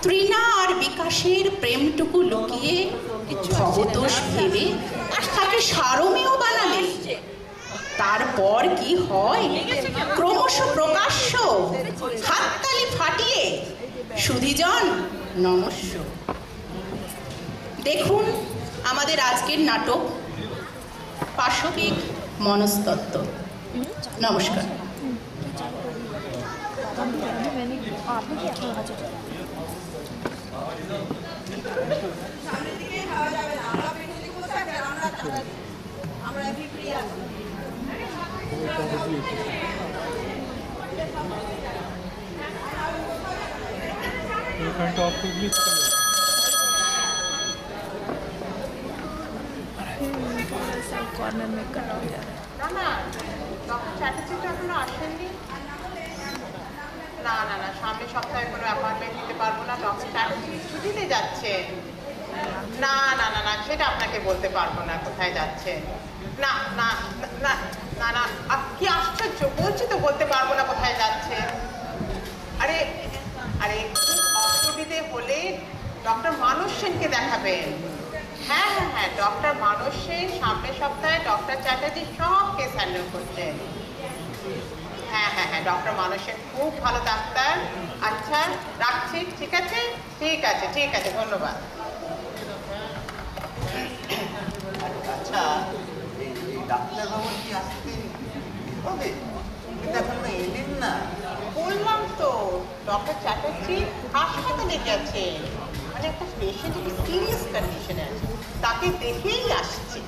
তৃণা আর বিকাশের প্রেমটুকু লুকিয়ে ভবতোষ ভেবে তাকে সারমেয় বানালেন। তারপর কি হয় ক্রমশ প্রকাশ্য, হাততালি ফাটিয়ে সুধীজন নমস্য। দেখুন আমাদের আজকের নাটক পাশবিক মনস্তত্ত্ব। নমস্কার। कॉर्नर में कट हो जा रहा है। না ডক্টর চ্যাটার্জি তো এখনো আসেননি। না না না, সামনের সপ্তাহে কোনো অ্যাপয়েন্টমেন্ট দিতে পারবো না। ডক্টর চ্যাটার্জি ছুটিতে যাচ্ছে। না না না না, সেটা আপনাকে বলতে পারবো না কোথায় যাচ্ছে। না না না না না, কি আশ্চর্য, বলছি তো বলতে পারবো না কোথায় যাচ্ছে। আরে আরে খুব অসুবিধে হলে ডক্টর মানস সেনকে দেখাবেন। হ্যাঁ হ্যাঁ হ্যাঁ, ডক্টর মানস সেন সামনের সপ্তাহে ডক্টর চ্যাটার্জি সব কেস হ্যান্ডেল করছেন। হ্যাঁ হ্যাঁ হ্যাঁ, ডক্টর মানস সেন খুব ভালো ডাক্তার। আচ্ছা রাখছি, ঠিক আছে ঠিক আছে ঠিক আছে, ধন্যবাদ। আচ্ছা এই ডাক্তারবাবু কি আসতে হবে? এখন না এলেন না। বললাম তো ডক্টর চ্যাটার্জি হাসপাতালে গেছেন, মানে একটা পেশেন্ট একটু সিরিয়াস কন্ডিশনে আছে, তাকে দেখেই আসছে।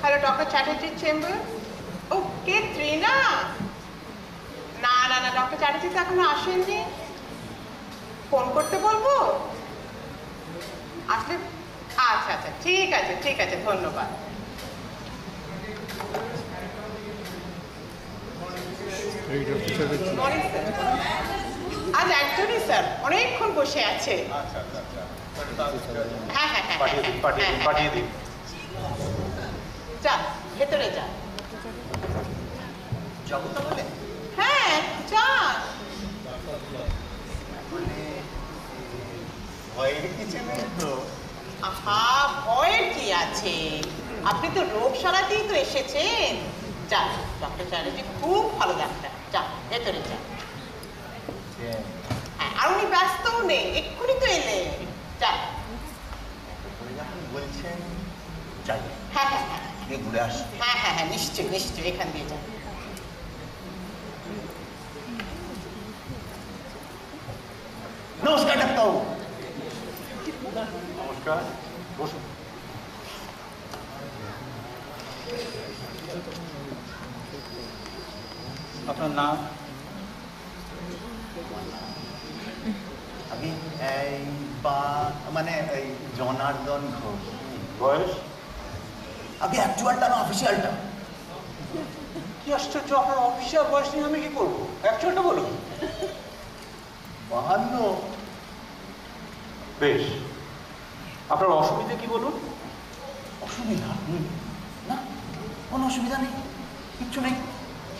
হ্যালো, ডক্টর চ্যাটার্জির চেম্বার। ও কে, তৃণা? না না না, ডক্টর চ্যাটার্জি তো এখনো আসেননি। ফোন করতে বলবো আসলে? আচ্ছা আচ্ছা ঠিক আছে ঠিক আছে, ধন্যবাদ। আজ একজনই স্যার অনেকক্ষণ বসে আছে। হ্যাঁ হ্যাঁ হ্যাঁ পাঠিয়ে দিন। যান ভেতরে যান। যাবো তাহলে? হ্যাঁ যান। মানে ভয়ের কিছু নেই তো? আহা, ভয়ের কি আছে, আপনি তো রোগ সারাতেই তো এসেছেন। যান, ডক্টর চ্যাটার্জি খুব ভালো ডাক্তার, যান ভেতরে যান। হ্যাঁ, আর উনি ব্যস্তও নেই, এক্ষুনি তো এলেন। যান। বলছেন যাই? হ্যাঁ হ্যাঁ হ্যাঁ ঘুরে আসি। হ্যাঁ হ্যাঁ হ্যাঁ, নিশ্চয়ই নিশ্চয়ই, এখান দিয়ে যান। নমস্কার ডাক্তারবাবু। নমস্কার, বসুন। আপনার নাম? আমি এই মানে এই জনার্দন ঘোষ। বয়স? আগে অ্যাকচুয়ালটা না অফিসিয়ালটা? কি আশ্চর্য, আপনার অফিসিয়াল বয়স নিয়ে আমি কি করবো? অ্যাকচুয়ালটা বলুন। 52। বেশ, আপনার অসুবিধা কি বলুন? অসুবিধা? না, কোনো অসুবিধা নেই, কিচ্ছু নেই।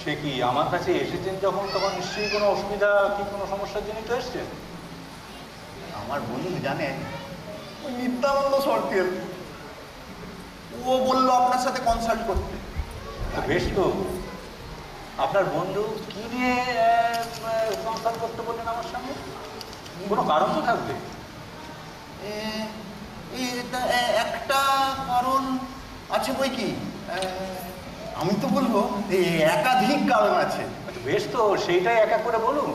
সে কি, আমার কাছে এসেছেন যখন তখন নিশ্চয়ই কোনো অসুবিধা কি কোনো সমস্যার জন্য তো এসছেন? আমার বন্ধু জানেন, ওই নিত্যানন্দ সরকেল, ও বললো আপনার সাথে কনসাল্ট করতে। বেশ তো, আপনার বন্ধু কি নিয়ে কনসাল্ট করতে বললেন আমার সঙ্গে? কোনো কারণ তো থাকবে। একটা কারণ আছে বই কি, আমি তো বলবো একাধিক কারণ আছে। বেশ তো, সেইটাই এক এক করে বলুন।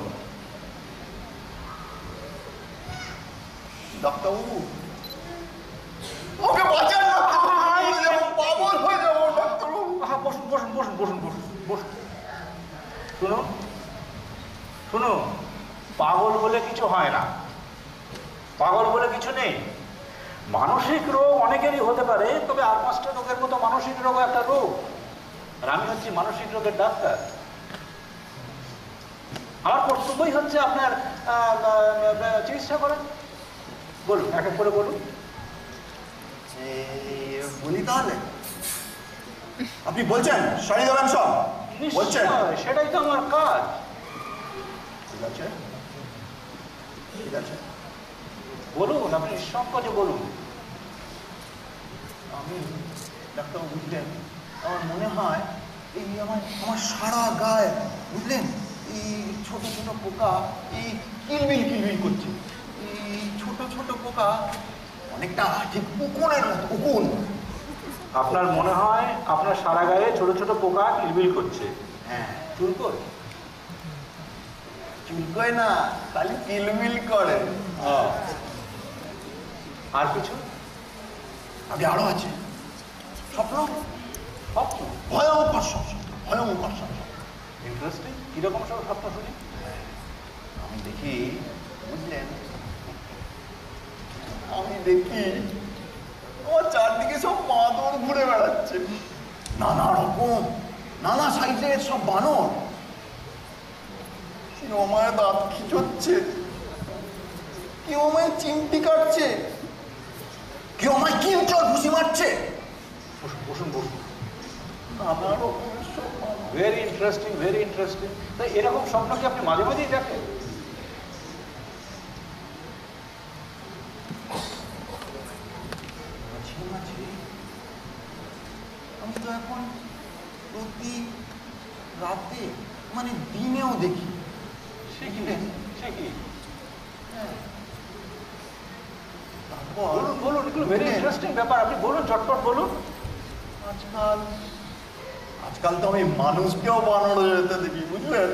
ডাক্তারবাবু ওকে বাঁচান না, পাগল হয়ে যাবো ডাক্তারবাবু। বসুন বসুন বসুন বসুন বসুন বসুন। শুনুন শুনুন, পাগল বলে কিছু হয় না, পাগল বলে কিছু নেই। মানসিক রোগ অনেকেরই হতে পারে, তবে আর 5টা রোগের মতো মানসিক রোগ একটা রোগ, আর আমি হচ্ছি মানসিক রোগের ডাক্তার। আমার কর্তব্যই হচ্ছে আপনার চিকিৎসা করা। বলুন, এক এক করে বলুন। বলি তাহলে, আপনি বলছেন সারিয়ে দেবেন সব? বলছেন? নিশ্চয়, সেটাই তো আমার কাজ। ঠিক আছে, ঠিক আছে। বলুন, আপনি নিঃসংকোচে বলুন। আমি ডাক্তার বুঝলেন, আমার মনে হয় এই আমার সারা গায়ে বুঝলেন এই ছোট ছোট পোকা এই কিলবিল কিলবিল করছে। এই ছোট ছোট পোকা অনেকটা ঠিক উকুনের মতো। উকুন। আপনার মনে হয় আপনার সারা গায়ে ছোট ছোট পোকা কিলবিল করছে? হ্যাঁ। চুলকোর? চুলকোয় না, তাহলে কিলবিল করে। আর কিছু? আগে আরো আছে স্বপ্ন, স্বপ্ন? ভয়ঙ্কর স্বপ্ন, ভয়ঙ্কর স্বপ্ন। ইন্টারেস্টিং। কিরকম সব স্বপ্ন শুনি? আমি দেখি বুঝলেন, আমি দেখি আমার চারদিকে সব বাঁদর ঘুরে বেড়াচ্ছে, নানা রকম নানা সাইজের সব বানর। কেউ আমায় দাঁত খিচোচ্ছে, কেউ আমায় চিমটি কাটছে, কেউ আমায় কিলচর ঘুষি মারছে। বসুন বসুন বসুন। নানা রকমের সব বানর। Very interesting, very interesting. তাই এরকম স্বপ্ন কি আপনি মাঝে মাঝেই দেখেন? মাঝে মাঝে আমি তো এখন প্রতি রাতে মানে দিনেও দেখি। সে কি? সে কি? হ্যাঁ। তারপর বলুন বলুন, এগুলো ভেরি ইন্টারেস্টিং ব্যাপার। আপনি বলুন, চটপট বলুন। আজকাল তো আমি মানুষকেও বানর যেতে দেখি বুঝলেন।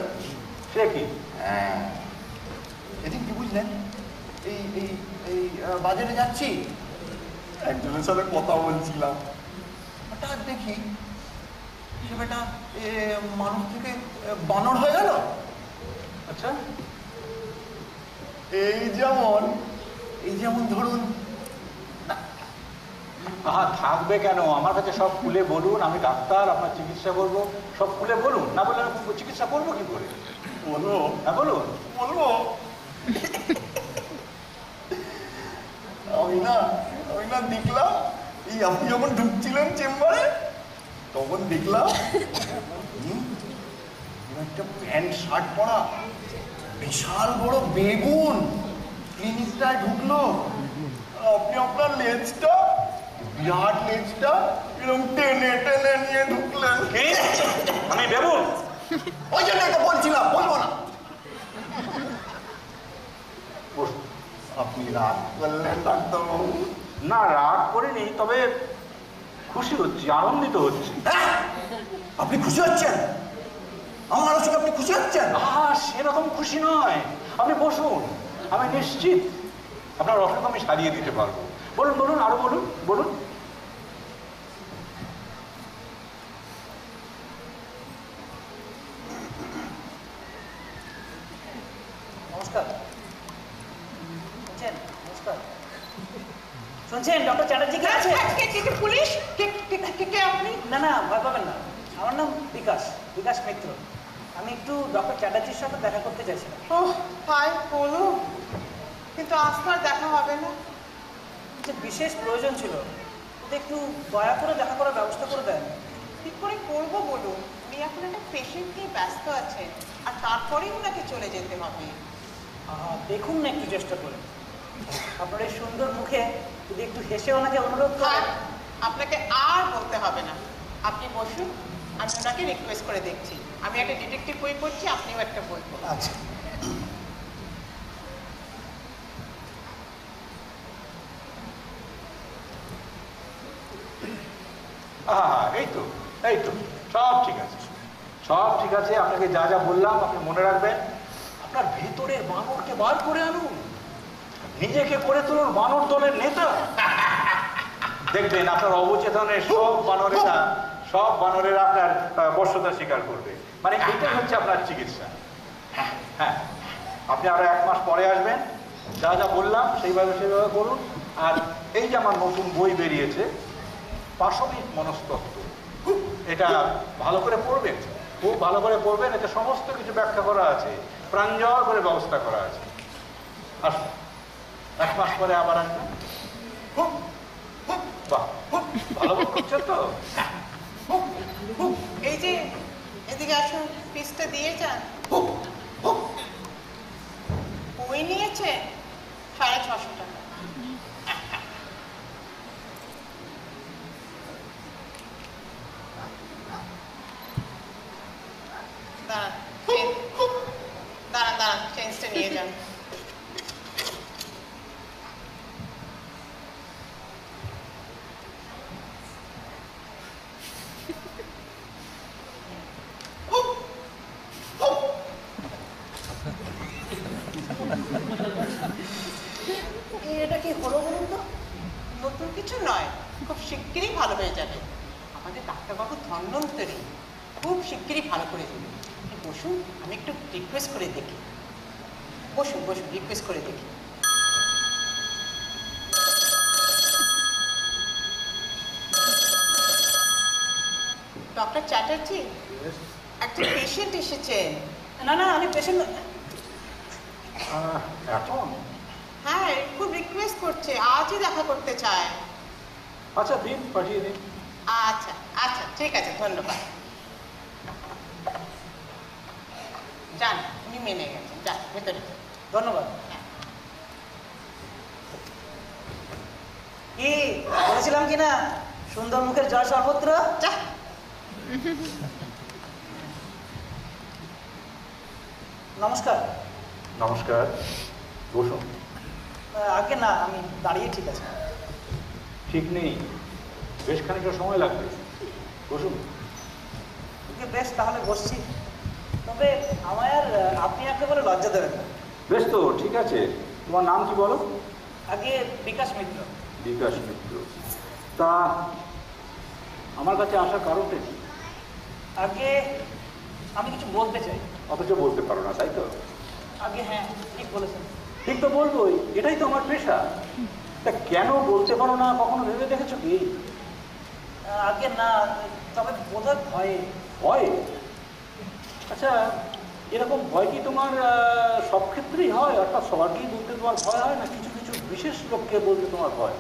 সে কি? হ্যাঁ, সেদিন কি বুঝলেন, এই এই এই বাজারে যাচ্ছি, একজনের সাথে কথা বলছিলাম, হঠাৎ দেখি সে বেটা মানুষ থেকে বানর হয়ে গেল। আচ্ছা। এই যেমন ধরুন, আহা, থাকবে কেন? আমার কাছে সব খুলে বলুন, আমি ডাক্তার, আপনার চিকিৎসা করবো। সব খুলে বলুন, না বলে আমি চিকিৎসা করবো কি করে? বলবো হ্যাঁ বলুন। বলবো আমি না দেখলাম, এই আপনি যখন ঢুকছিলেন চেম্বারে তখন দেখলাম একটা প্যান্ট শার্ট পরা বিশাল বড় বেগুন ক্লিনিকটায় ঢুকলো। আপনি আপনার লেজটা, বিরাট লেজটা এরকম টেনে টেনে নিয়ে ঢুকলেন। কি? আমি বেগুন? ওই জন্য তো বলছিলাম বলবো না। বসুন। আপনি রাগ করলেন ডাক্তারবাবু? না, রাগ করিনি, তবে খুশি হচ্ছি, আনন্দিত হচ্ছি। হ্যাঁ? আপনি খুশি হচ্ছেন? আমার আলোচনা আপনি খুশি হচ্ছেন? আহা, সেরকম খুশি নয়। আপনি বসুন, আমি নিশ্চিত আপনার অসুখ আমি সারিয়ে দিতে পারবো। বলুন বলুন, আরো বলুন বলুন। নমস্কার। শুনছেন? নমস্কার। শুনছেন? ডক্টর চ্যাটার্জি কে আছে? পুলিশ কে আপনি? না না, ভয় পাবেন না। আমার নাম বিকাশ, বিকাশ মিত্র। আমি একটু ডক্টর চ্যাটার্জির সাথে দেখা করতে চাইছিলাম। ও তাই বলুন, কিন্তু আজ তো আর দেখা হবে না। যে বিশেষ প্রয়োজন ছিল, তো একটু দয়া করে দেখা করার ব্যবস্থা করে দেন। ঠিক করে করবো বলুন? উনি এখন একটা পেশেন্ট নিয়ে ব্যস্ত আছেন, আর তারপরেই ওনাকে চলে যেতে হবে। দেখুন না একটু চেষ্টা করে। আপনার এই সুন্দর মুখে যদি একটু হেসে ওনাকে অনুরোধ আর করেন। আপনাকে আর বলতে হবে না, আপনি বসুন, আমি ওনাকে রিকোয়েস্ট করে দেখছি। আমি একটা ডিটেকটিভ বই পড়ছি, আপনিও একটা বই পড়ুন। আচ্ছা। আহা, এই তো সব ঠিক আছে, সব ঠিক আছে। আপনাকে যা যা বললাম আপনি মনে রাখবেন। আপনার ভেতরের বানরকে বার করে আনুন, নিজেকে করে তুলুন বানর দলের নেতা। দেখবেন আপনার অবচেতনের সব বানরেরা আপনার বশ্যতা স্বীকার করবে। মানে এটাই হচ্ছে আপনার চিকিৎসা। হ্যাঁ, আপনি আরো 1 মাস পরে আসবেন, যা যা বললাম সেইভাবে করুন। আর এই যে আমার নতুন বই বেরিয়েছে, পাশবিক মনস্তত্ত্ব, এটা ভালো করে পড়বেন, খুব ভালো করে পড়বেন। এতে সমস্ত কিছু ব্যাখ্যা করা আছে, প্রাঞ্জল করে ব্যবস্থা করা আছে। আসুন, 1 মাস পরে আবার আসবেন। বাহ, ভালো করছেন তো? এই যে এদিকে আসুন, পিসটা দিয়ে যান। ওই নিয়েছে 650 টাকা। দাঁড়ান, চেঞ্জটা নিয়ে যান। এটা কি হলো বলুন তো? নতুন কিছু নয়, খুব শিগগিরই ভালো হয়ে যাবে। আমাদের ডাক্তারবাবু ধন্বন্তরী, খুব শিগগিরই ভালো করে দেবে। বসুন, আমি একটু রিকোয়েস্ট করে দেখি। বসুন, রিকোয়েস্ট করে দেখি। ডক্টর চ্যাটার্জি, একটা পেশেন্ট এসেছেন। না না, আমি পেশেন্ট। এখন হ্যাঁ, খুব রিকোয়েস্ট করছে, আজই দেখা করতে চায়। আচ্ছা দিন, পাঠিয়ে দিন। আচ্ছা আচ্ছা, ঠিক আছে, ধন্যবাদ। যান, উনি মেনে গেছেন, যান ভেতরে। ধন্যবাদ। কি বলেছিলাম কিনা, সুন্দর মুখের জয় সর্বত্র। যা। নমস্কার। নমস্কার, বসুন। আগে না, আমি দাঁড়িয়ে ঠিক আছে। ঠিক নেই, বেশ খানিকটা সময় লাগবে, বসুন। বেশ, তাহলে বসছি। তবে আমায় আর আপনি একেবারে লজ্জা দেবেন না। বেশ তো, ঠিক আছে। তোমার নাম কি বলো? আগে বিকাশ মিত্র। বিকাশ মিত্র। তা আমার কাছে আসার কারণটা কি? আগে আমি কিছু বলতে চাই। অথচ বলতে পারো না, তাই তো? আগে হ্যাঁ, ঠিক বলেছেন। ঠিক তো বলবোই, এটাই তো আমার পেশা। তা কেন বলতে পারো না, কখনো ভেবে দেখেছো কি? আগে না, তবে বোধহয় ভয়ে। ভয়? আচ্ছা, এরকম ভয় কি তোমার সব ক্ষেত্রেই হয়? অর্থাৎ সবারকেই বলতে তোমার ভয় হয়, না কিছু কিছু বিশেষ লোককে বলতে তোমার ভয়?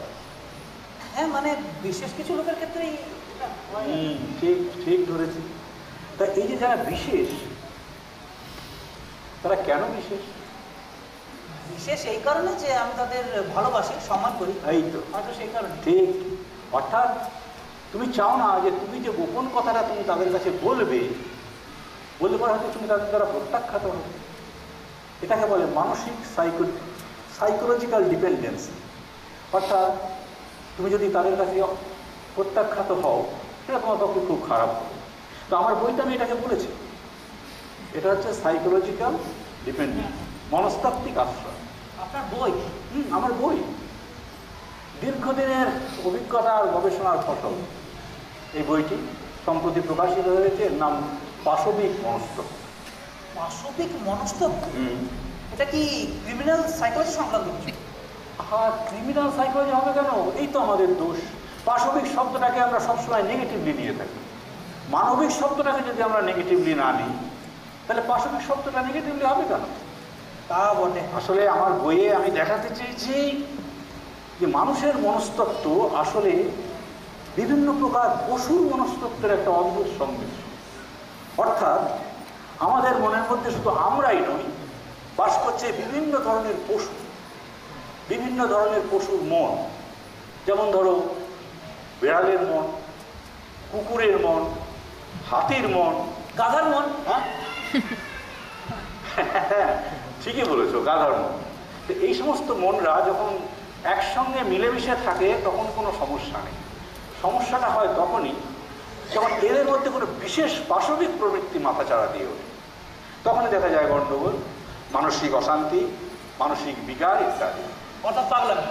হ্যাঁ, মানে বিশেষ কিছু লোকের ক্ষেত্রেই এটা হয়। ঠিক ঠিক ধরেছি। তা এই যে যারা বিশেষ, তারা কেন বিশেষ? বিশেষ এই কারণে যে আমি তাদের ভালোবাসি, সম্মান করি। এই তো, হয়তো সেই কারণে। ঠিক। অর্থাৎ তুমি চাও না যে তুমি যে গোপন কথাটা তুমি তাদের কাছে বলবে, বলতে পারো হয়তো তুমি তাদের দ্বারা প্রত্যাখ্যাত হবে। এটাকে বলে মানসিক সাইকোলজিক্যাল ডিপেন্ডেন্সি। অর্থাৎ তুমি যদি তাদের কাছে প্রত্যাখ্যাত হও, সেটা তোমার পক্ষে খুব খারাপ হবে। তো আমার বইটা আমি এটাকে বলেছি, এটা হচ্ছে সাইকোলজিক্যাল ডিপেন্ডেন্স, মনস্তাত্ত্বিক আশ্রয়। আপনার বই? আমার বই দীর্ঘদিনের অভিজ্ঞতা আর গবেষণার ফসল। এই বইটি সম্প্রতি প্রকাশিত হয়েছে, এর নাম পাশবিক মনস্তত্ত্ব। পাশবিক মনস্তত্ত্ব? এটা কি ক্রিমিনাল সাইকোলজি সংক্রান্ত কিছু? আর ক্রিমিনাল সাইকোলজি হবে কেন? এই তো আমাদের দোষ। পাশবিক শব্দটাকে আমরা সবসময় নেগেটিভলি নিয়ে থাকি। মানবিক শব্দটাকে যদি আমরা নেগেটিভলি না নিই, তাহলে পাশবিক শব্দটা নেগেটিভলি হবে কেন? তা বটে। আসলে আমার বইয়ে আমি দেখাতে চেয়েছি যে মানুষের মনস্তত্ত্ব আসলে বিভিন্ন প্রকার পশুর মনস্তত্ত্বের একটা অদ্ভুত সংমিশ্রণ। অর্থাৎ আমাদের মনের মধ্যে শুধু আমরাই নই, বাস করছে বিভিন্ন ধরনের পশু, বিভিন্ন ধরনের পশুর মন। যেমন ধরো বিড়ালের মন, কুকুরের মন, হাতির মন, গাধার মন। হ্যাঁ ঠিকই বলেছো, গাধার মন। তো এই সমস্ত মনরা যখন একসঙ্গে মিলেমিশে থাকে তখন কোনো সমস্যা নেই। সমস্যাটা হয় তখনই যখন এদের মধ্যে কোনো বিশেষ পাশবিক প্রবৃত্তি মাথাচাড়া দিয়ে ওঠে। তখনই দেখা যায় গণ্ডগোল, মানসিক অশান্তি, মানসিক বিকার ইত্যাদি। অর্থাৎ পাগলামি?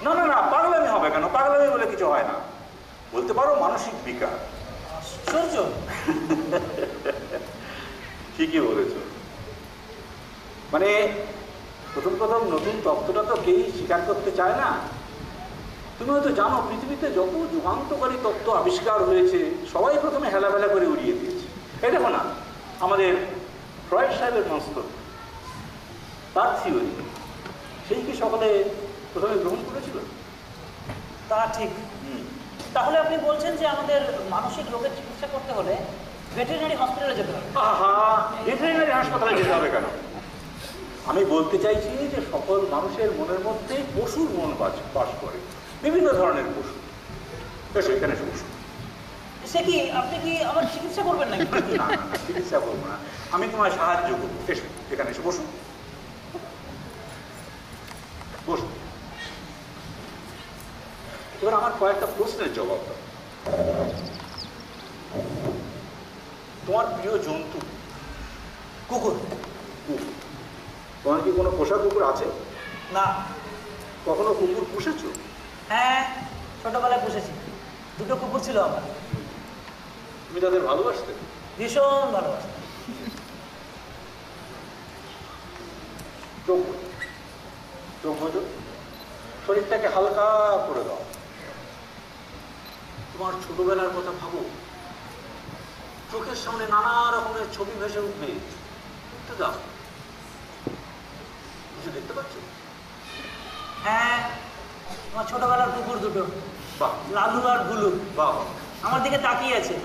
না না না, পাগলামি হবে কেন? পাগলামি বলে কিছু হয় না, বলতে পারো মানসিক বিকার। আশ্চর্য। ঠিকই বলেছ। মানে প্রথম নতুন তত্ত্বটা তো কেউই স্বীকার করতে চায় না। তুমি হয়তো জানো, পৃথিবীতে যত যুগান্তকারী তত্ত্ব আবিষ্কার হয়েছে সবাই প্রথমে হেলাফেলা করে উড়িয়ে দিয়েছে। এই দেখো না, আমাদের ফ্রয়েড সাহেবের মনস্তত্ত্ব, তার থিওরি, সেই কি সকলে প্রথমে গ্রহণ করেছিল? তা ঠিক। তাহলে আপনি বলছেন যে আমাদের মানসিক রোগের চিকিৎসা করতে হলে ভেটেরিনারি হসপিটালে যেতে হবে? আহা, ভেটেরিনারি হাসপাতালে যেতে হবে কেন? আমি বলতে চাইছি যে সকল মানুষের মনের মধ্যে পশুর মন বাস করে, বিভিন্ন ধরনের পশু। বেশ, এখানে এসে বসুন। সে কি, আপনি কি আমার চিকিৎসা করবেন নাকি? না, চিকিৎসা করবো না, আমি তোমায় সাহায্য করবো। এসো, এখানে এসে বসুন, বসুন। এবার আমার কয়েকটা প্রশ্নের জবাব দাও। তোমার প্রিয় জন্তু? কুকুর। তোমার কি কোনো পোষা কুকুর আছে? না। কখনো কুকুর পুষেছো? হ্যাঁ, ছোটবেলায় পুষেছি, 2টো কুকুর ছিল আমার। তুমি তাদের ভালোবাসতে? ভীষণ ভালোবাসতাম। চোখ বোঝো, চোখ বোঝো, শরীরটাকে হালকা করে দাও। তোমার ছোটবেলার কথা ভাবো, চোখের সামনে নানা রকমের ছবি ভেসে উঠবে। তো দাও, কিছু দেখতে পাচ্ছ? হ্যাঁ, আমার ছোটবেলার কুকুর 2টো, বাহ, লালু আর গুলু, বাহ, আমার দিকে তাকিয়ে আছে,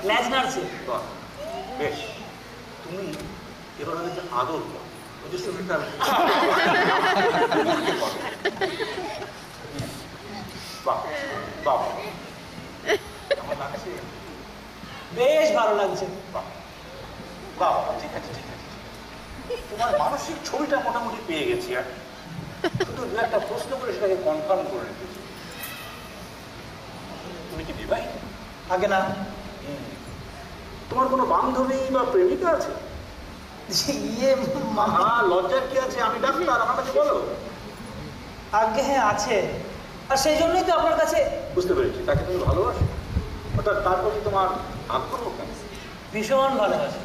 ল্যাজ নাড়ছে। বাহ, বেশ। তুমি এবার ওদেরকে আদর করো, ওদের সঙ্গে তার বাহ, বাহ, আমার লাগছে। বেশ ভালো লাগছে। বাহ, বাহ, ঠিক আছে, ঠিক আছে। তোমার মানসিক ছবিটা মোটামুটি পেয়ে গেছি। আর শুধু 2-1টা প্রশ্ন করে সেটাকে কনফার্ম করে রেখেছি। তুমি কি বিবাহিত? আগে না। তোমার কোনো বান্ধবী বা প্রেমিকা আছে? ইয়ে হ্যাঁ, লজ্জার কি আছে? আমি ডাক্তার, আমার কাছে বলো। আগে হ্যাঁ আছে, আর সেই জন্যই তো আপনার কাছে। বুঝতে পেরেছি, তাকে তুমি ভালোবাসো, অর্থাৎ তার প্রতি তোমার আগ্রহ কেন? ভীষণ ভালোবাসি,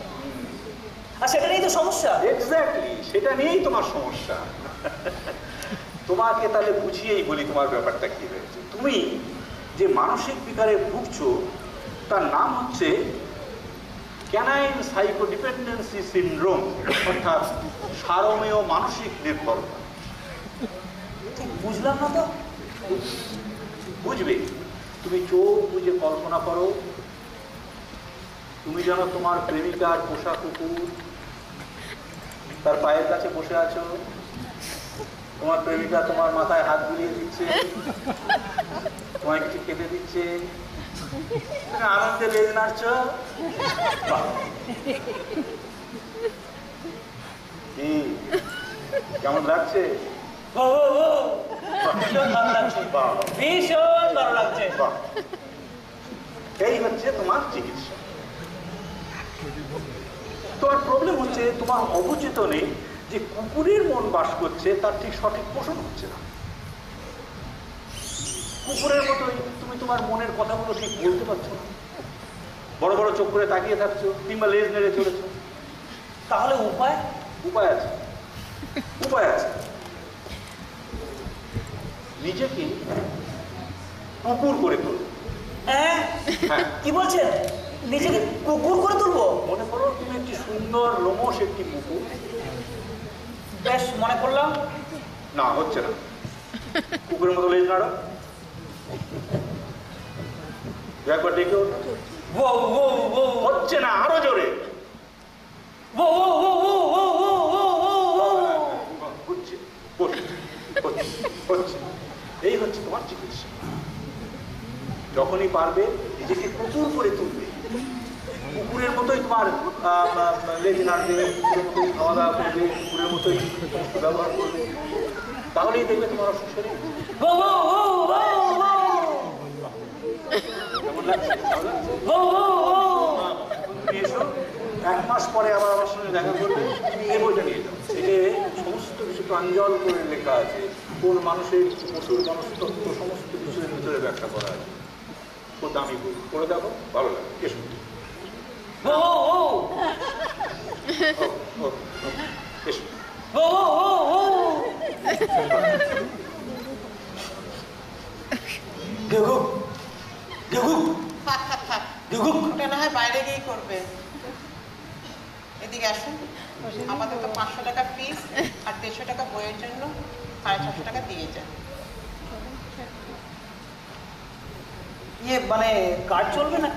আর সেটা নিয়েই তো সমস্যা। এক্স্যাক্টলি, সেটা নিয়েই তোমার সমস্যা। তোমাকে তাহলে বুঝিয়েই বলি তোমার ব্যাপারটা কি হয়েছে। তুমি যে মানসিক বিকারে ভুগছো তার নাম হচ্ছে ক্যানাইন সাইকোডিপেন্ডেন্সি সিনড্রোম, অর্থাৎ সারমেয় মানসিক নির্ভরতা। ঠিক বুঝলাম না তো। বুঝবে, তুমি চোখ বুঝে কল্পনা করো, তুমি যেন তোমার প্রেমিকার পোষা কুকুর তার পায়ের কাছে বসে আছো, তোমার প্রেমিকা তোমার মাথায় হাত বুলিয়ে দিচ্ছে, তোমায় কিছু খেতে দিচ্ছে, তুমি আনন্দে লেজ নাড়ছ। কি কেমন লাগছে? ভীষণ ভালো লাগছে, বাহ, ভীষণ ভালো লাগছে। বাহ। এই হচ্ছে তোমার চিকিৎসা। তোমার প্রবলেম হচ্ছে তোমার অবচেতনে যে কুকুরের মন বাস করছে তার ঠিক সঠিক পোষণ হচ্ছে না। কুকুরের মতোই তুমি তোমার মনের কথাগুলো ঠিক বলতে পারছো না, বড় বড় চোখ করে তাকিয়ে থাকছো কিংবা লেজ নেড়ে চলেছো। তাহলে উপায়? উপায় আছে, উপায় আছে। নিজেকে কুকুর করে তোলো। হ্যাঁ, হ্যাঁ, কি বলছেন? নিজেকে কুকুর করে তুলবো? মনে করো তুমি একটি সুন্দর লোমশ একটি কুকুর। বেশ, মনে করলাম। না, হচ্ছে না। কুকুরের মতো লেজ নাড়ো, একবার ডেকে ওঠো। হচ্ছে না, আরো জোরে। হচ্ছে, হচ্ছে। এই হচ্ছে তোমার চিকিৎসা। যখনই পারবে নিজেকে কুকুর করে তুলবে, কুকুরের মতোই তোমার লেজ নাড়বে, কুকুরের মতোই খাওয়া দাওয়া করবে, কুকুরের মতোই ব্যবহার করবে, তাহলেই দেখবে তোমার অসুখ সেরে গেছে। কেমন লাগছে? তুমি এসো, 1 মাস পরে আবার আমার সঙ্গে দেখা করবে, তুমি এই বইটা নিয়ে যাও। এতে সমস্ত কিছু প্রাঞ্জল করে লেখা আছে, কোন মানুষের পশুর মনস্তত্ত্ব সমস্ত কিছুর ভিতরে ব্যাখ্যা করা আছে। ও দামি বই, পড়ে দেখো, ভালো লাগে। এসো। এসো। থাক থাক থাক, ওটা না হয় বাইরে গিয়েই করবে। এদিকে আসুন, আমাদের তো 500 টাকা ফিস আর 150 টাকা বইয়ের জন্য 650 টাকা দিয়ে যান। ইয়ে মানে কার্ড চলবে না?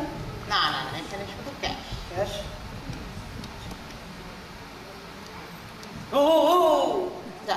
না না না, এখানে শুধু ক্যাশ। ক্যাশ? ও যা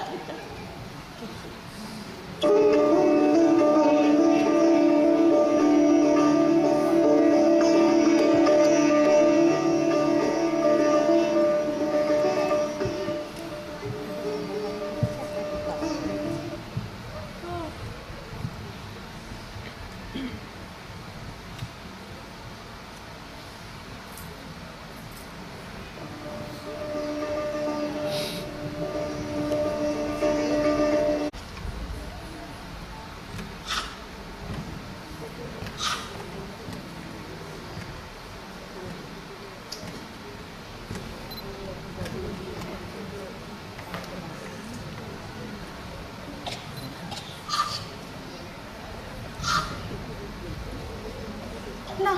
না,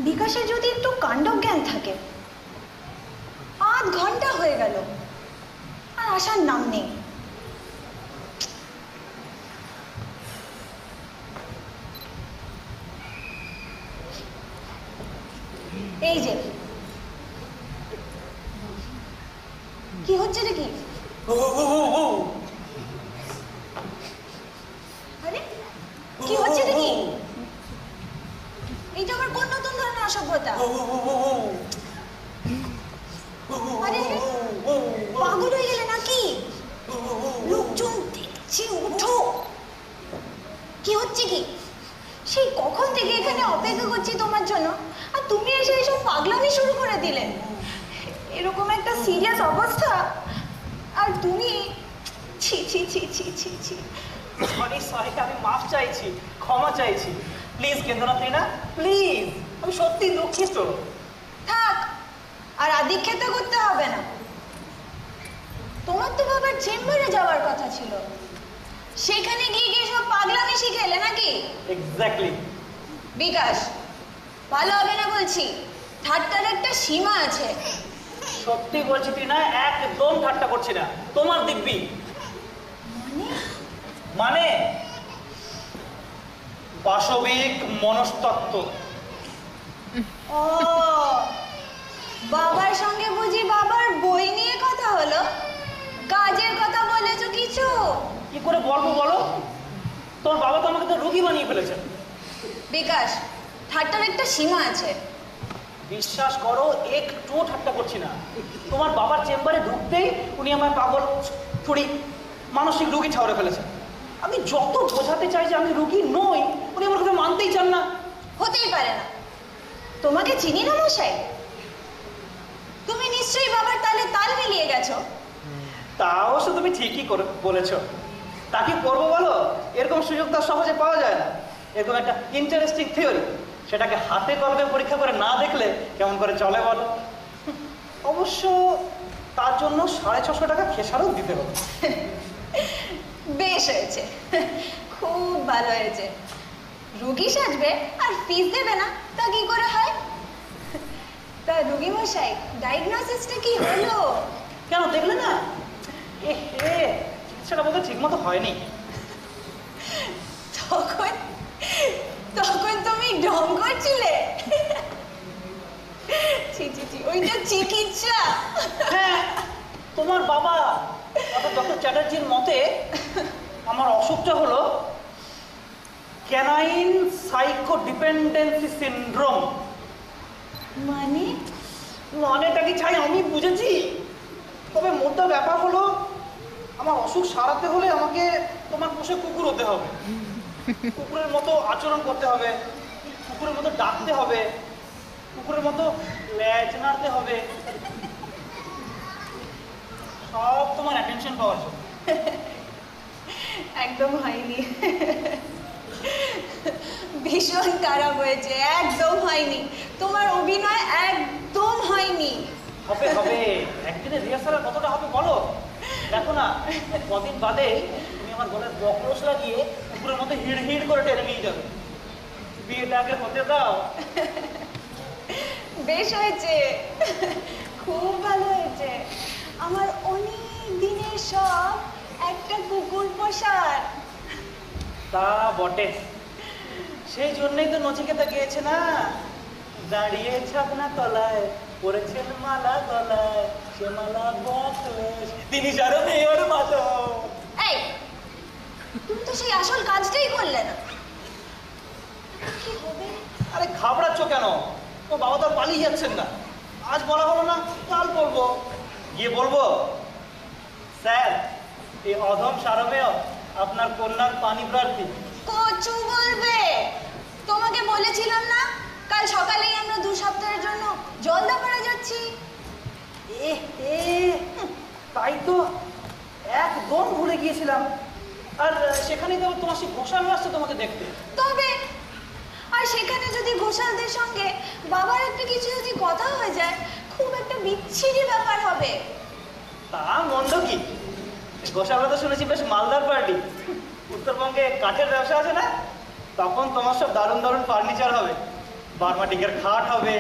বিকাশে যদি একটু কাণ্ডজ্ঞান থাকে। আধ ঘন্টা হয়ে গেল আর আসার নাম নেই। এই যে কি হচ্ছে নাকি? আরে কি হচ্ছে নাকি? এইটা আবার কোন নতুন ধরনের অসভ্যতা? আরে পাগল হয়ে গেলে নাকি? লোকজন দেখছে, উঠো। কি হচ্ছে কি? সেই কখন থেকে এখানে অপেক্ষা করছি তোমার জন্য, আর তুমি এসে এইসব পাগলামি শুরু করে দিলে। এরকম একটা সিরিয়াস অবস্থা আর তুমি ছি ছি ছি ছি ছি ছি। সরি সরি, আমি মাফ চাইছি, ক্ষমা চাইছি। প্লিজ কেন্দ্রনাথ রিনা, প্লিজ, আমি সত্যি দুঃখিত। থাক, আর আদিক্ষেতা করতে হবে না। তোমার তো বাবার চেম্বারে যাওয়ার কথা ছিল, সেখানে গিয়ে গিয়ে সব পাগলামি শিখেলে নাকি? এক্স্যাক্টলি। বিকাশ, ভালো হবে না বলছি। ঠাট্টার একটা সীমা আছে। সত্যি বলছি টিনা, একদম ঠাট্টা করছি না। তোমার দিব্যি মানে? মানে পাশবিক মনস্তত্ত্ব। ও, বাবার সঙ্গে বুঝি বাবার বই নিয়ে কথা হলো? কাজের কথা বলেছো কিছু? কি করে বলবো বলো? তোমার বাবা তো আমাকে তো রোগী বানিয়ে ফেলেছেন। বিকাশ, ঠাট্টার একটা সীমা আছে। বিশ্বাস করো, একটু ঠাট্টা করছি না। তোমার বাবার চেম্বারে ঢুকতেই উনি আমার পাগল ছুরি মানসিক রোগী ঠাউরে ফেলেছেন। আমি যত বোঝাতে চাই যে আমি রোগী নই, উনি আমার কথা মানতেই চান না। হতেই পারে না। তোমাকে চিনি না মশাই। তুমি নিশ্চয়ই বাবার তালে তাল মিলিয়ে গেছো। তা অবশ্য তুমি ঠিকই করে বলেছো। তা কি করবো বলো? এরকম সুযোগ তো সহজে পাওয়া যায় না। এরকম একটা ইন্টারেস্টিং থিওরি, সেটাকে হাতে কলমে পরীক্ষা করে না দেখলে কেমন করে চলে বলো? অবশ্য তার জন্য 650 টাকা খেসারত দিতে হবে। বেশ হয়েছে, খুব ভালো হয়েছে। রুগী সাজবে আর ফিস দেবে না, তা কি করে হয়? তা রুগী মশাই, ডায়াগনোসিসটা কি হলো? কেন দেখলে না? চিকিৎসাটা বোধহয় ঠিক মতো হয়নি। তখন তখন তুমি ঢং করছিলে? ছি ছি ছি, ওইটা চিকিৎসা? হ্যাঁ, তোমার বাবা অর্থাৎ ডক্টর চ্যাটার্জির মতে আমার অসুখটা হলো ক্যানাইন সাইকো ডিপেন্ডেন্সি সিনড্রোম। মানে? মানেটা কি চাই আমি বুঝেছি, তবে মোদ্দা ব্যাপার হলো আমার অসুখ সারাতে হলে আমাকে তোমার পোষে কুকুর হতে হবে। কুকুরের মতো আচরণ করতে হবে, কুকুরের মতো ডাকতে হবে, কুকুরের মতো ল্যাজ নাড়তে হবে, সব তোমার অ্যাটেনশন পাওয়ার জন্য। একদম হয়নি। ভীষণ খারাপ হয়েছে, একদম হয়নি। তোমার অভিনয় একদম হয়নি। হবে হবে, একদিনের রিহার্সাল কতটা হবে বলো? দেখো না, কদিন বাদে তুমি আমার গলার বক্রস লাগিয়ে কুকুরের মতো হিড় হিড় করে টেনে নিয়ে যাবে। বিয়েটা আগে হতে দাও। বেশ হয়েছে, খুব ভালো হয়েছে। আমার অনেক দিনের শখ একটা কুকুর পোষার। তা বটে। সেই জন্যই তো নচিকেতা গিয়েছে না, দাঁড়িয়ে ছাপনা তলায় পড়েছেন মালা গলায়, সে মালা বকলে তিনি যারো মেয়র মাধব। এই তুমি তো সেই আসল কাজটাই করলে না। কি হবে? আরে ঘাবড়াচ্ছ কেন? ও বাবা তো আর পালিয়ে যাচ্ছেন না। আজ বলা হলো না, কাল বলবো। গিয়ে বলবো, স্যার এই অধম সারমেয় আপনার কন্যার পানি প্রার্থী। কচু বলবে। তোমাকে বলেছিলাম না কাল সকালেই আমরা 2 সপ্তাহের জন্য জলদাপাড়া যাচ্ছি। তাই তো একদম ভুলে গিয়েছিলাম। আর সেখানেই তো তোমার সেই ঘোষাল আসছে তোমাকে দেখতে। তবে আর সেখানে যদি ঘোষালদের সঙ্গে বাবার একটা কিছু যদি কথা হয়ে যায়, খুব একটা বিচ্ছিরি ব্যাপার হবে। তা মন্দ কি? ঘোষালরা তো শুনেছি বেশ মালদার পার্টি। উত্তরবঙ্গে কাঠের ব্যবসা আছে না, তখন তোমার সব দারুণ দারুণ ফার্নিচার হবে। বার্মাটিকের খাট হবে,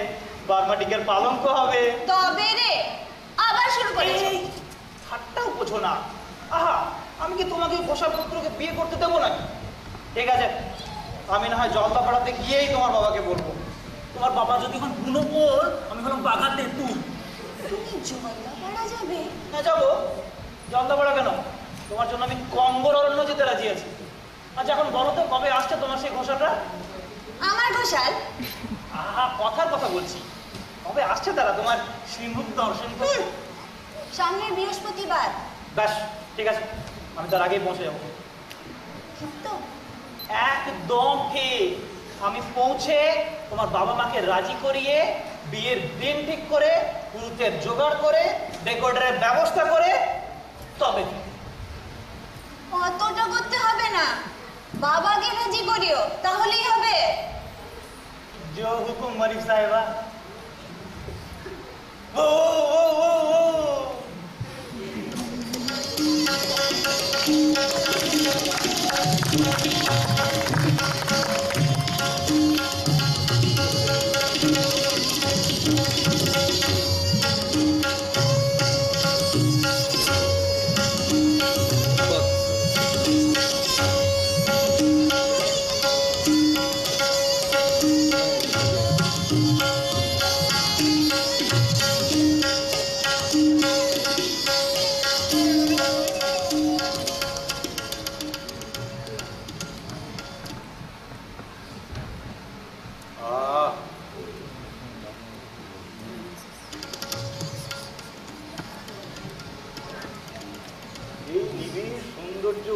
বার্মাটিকের পালঙ্ক হবে। তবে রে আবার শুরু করেছো। এই খাটটাও বোঝো না। আহা, আমি কি তোমাকে ঘোষাল পুত্রকে বিয়ে করতে দেবো নাকি? ঠিক আছে, আমি না হয় জলদাপাড়াতে গিয়েই তোমার বাবাকে বলবো। তোমার বাবা যদি এখন বুনো বল, আমি হলাম বাঘা তেঁতুল। তুমি জলদাপাড়া যাবে? হ্যাঁ যাবো। জলদাপাড়া কেন? তোমার জন্য আমি কঙ্গর অরণ্য যেতে রাজি আছি। আচ্ছা এখন বলো তো, কবে আসছে তোমার সেই ঘোষালরা? আমার ঘোষাল? আহা, কথার কথা বলছি। কবে আসছে তারা তোমার শ্রীমুখ দর্শন করতে? সামনের বৃহস্পতিবার। ব্যাস ঠিক আছে, আমি তার আগেই পৌঁছে যাবো। কিন্তু একদম ঠিক। আমি পৌঁছে তোমার বাবা মাকে রাজি করিয়ে বিয়ের দিন ঠিক করে, পুরুতের জোগাড় করে, ডেকোরেটরের ব্যবস্থা করে তবে। অতটা করতে হবে না, বাবাকে রাজি করিও তাহলেই হবে। जो हुकुम मरीफ साहेबा। ओ ओ ओ ओ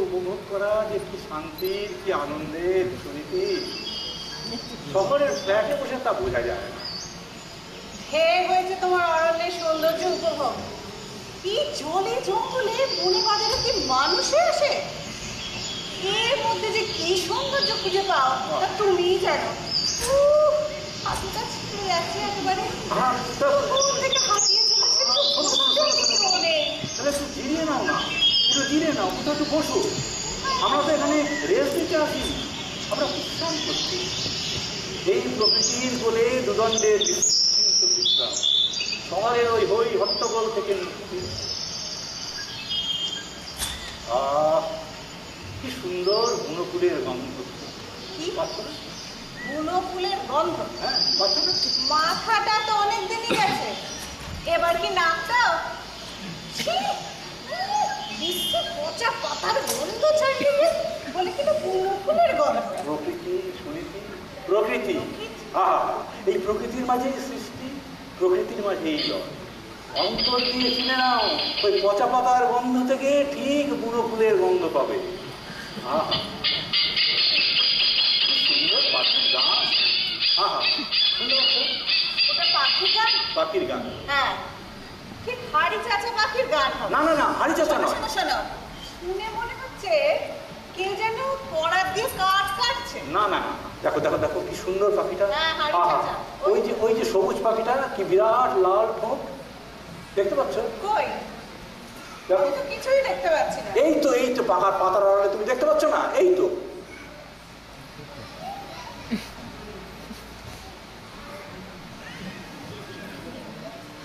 উপভোগ করা যে কি শান্তির, কি আনন্দের শুনিতে। শহরের ফ্ল্যাটে বসে তা বোঝা যায় না। হে হয়েছে তোমার অরণ্যের সৌন্দর্য উপভোগ। কি জলে জঙ্গলে বনে বাজারে কি মানুষে আসে, এর মধ্যে যে কি সৌন্দর্য খুঁজে পাও তা তুমিই জানো। হাতিটা ছিঁড়ে যাচ্ছে একেবারে, কোন থেকে হাতিয়ে চলেছে। তাহলে একটু জিরিয়ে নাও না, একটু জিরিয়ে নাও, কোথাও একটু বসো। আমরা তো এখানে রেস্ট দিতে আসি, আমরা বিশ্রাম করছি। এই প্রকৃতির বলে দুদণ্ডের বিশ্রাম, শহরের ওই হই হট্টগোল থেকে মুক্তি। কি সুন্দর বুনো ফুলের গন্ধ। কি বুনো ফুলের গন্ধ? হ্যাঁ, পাচ্ছ না? মাথাটা তো অনেক দিনই গেছে, এবার কি নাকটাও? বিশ্বে পচা পাতার গন্ধ ছাড়িয়ে বলে কিনা বুনো ফুলের গন্ধ। প্রকৃতি শুনেছি, প্রকৃতি। আহা, এই প্রকৃতির মাঝে সৃষ্টি, প্রকৃতির মাঝে এই লয়। অন্তর দিয়ে চিনে নাও, ওই পচা পাতার গন্ধ থেকে ঠিক বুনো ফুলের গন্ধ পাবে। আহা, সুন্দর পাখির গান। আহা, সুন্দর। ওটা পাখির গান? পাখির গান। হ্যাঁ, ঠিক হাড়ি চাচা পাখির গান হবে। না না না, হাড়ি চাচা নয়। শোনো শোনো, শুনে মনে হচ্ছে কেউ যেন কড়া দিয়ে কাঠ কাটছে। না না, দেখো দেখো দেখো কি সুন্দর পাখিটা। হ্যাঁ, হাড়ি আহা, চাচা। ওই যে সবুজ পাখিটা, কি বিরাট লাল ঠোঁট, দেখতে পাচ্ছ? কই? দেখো, আমি তো কিছুই দেখতে পাচ্ছি না। এই তো পাখার পাতার আড়ালে তুমি দেখতে পাচ্ছ না? এই তো।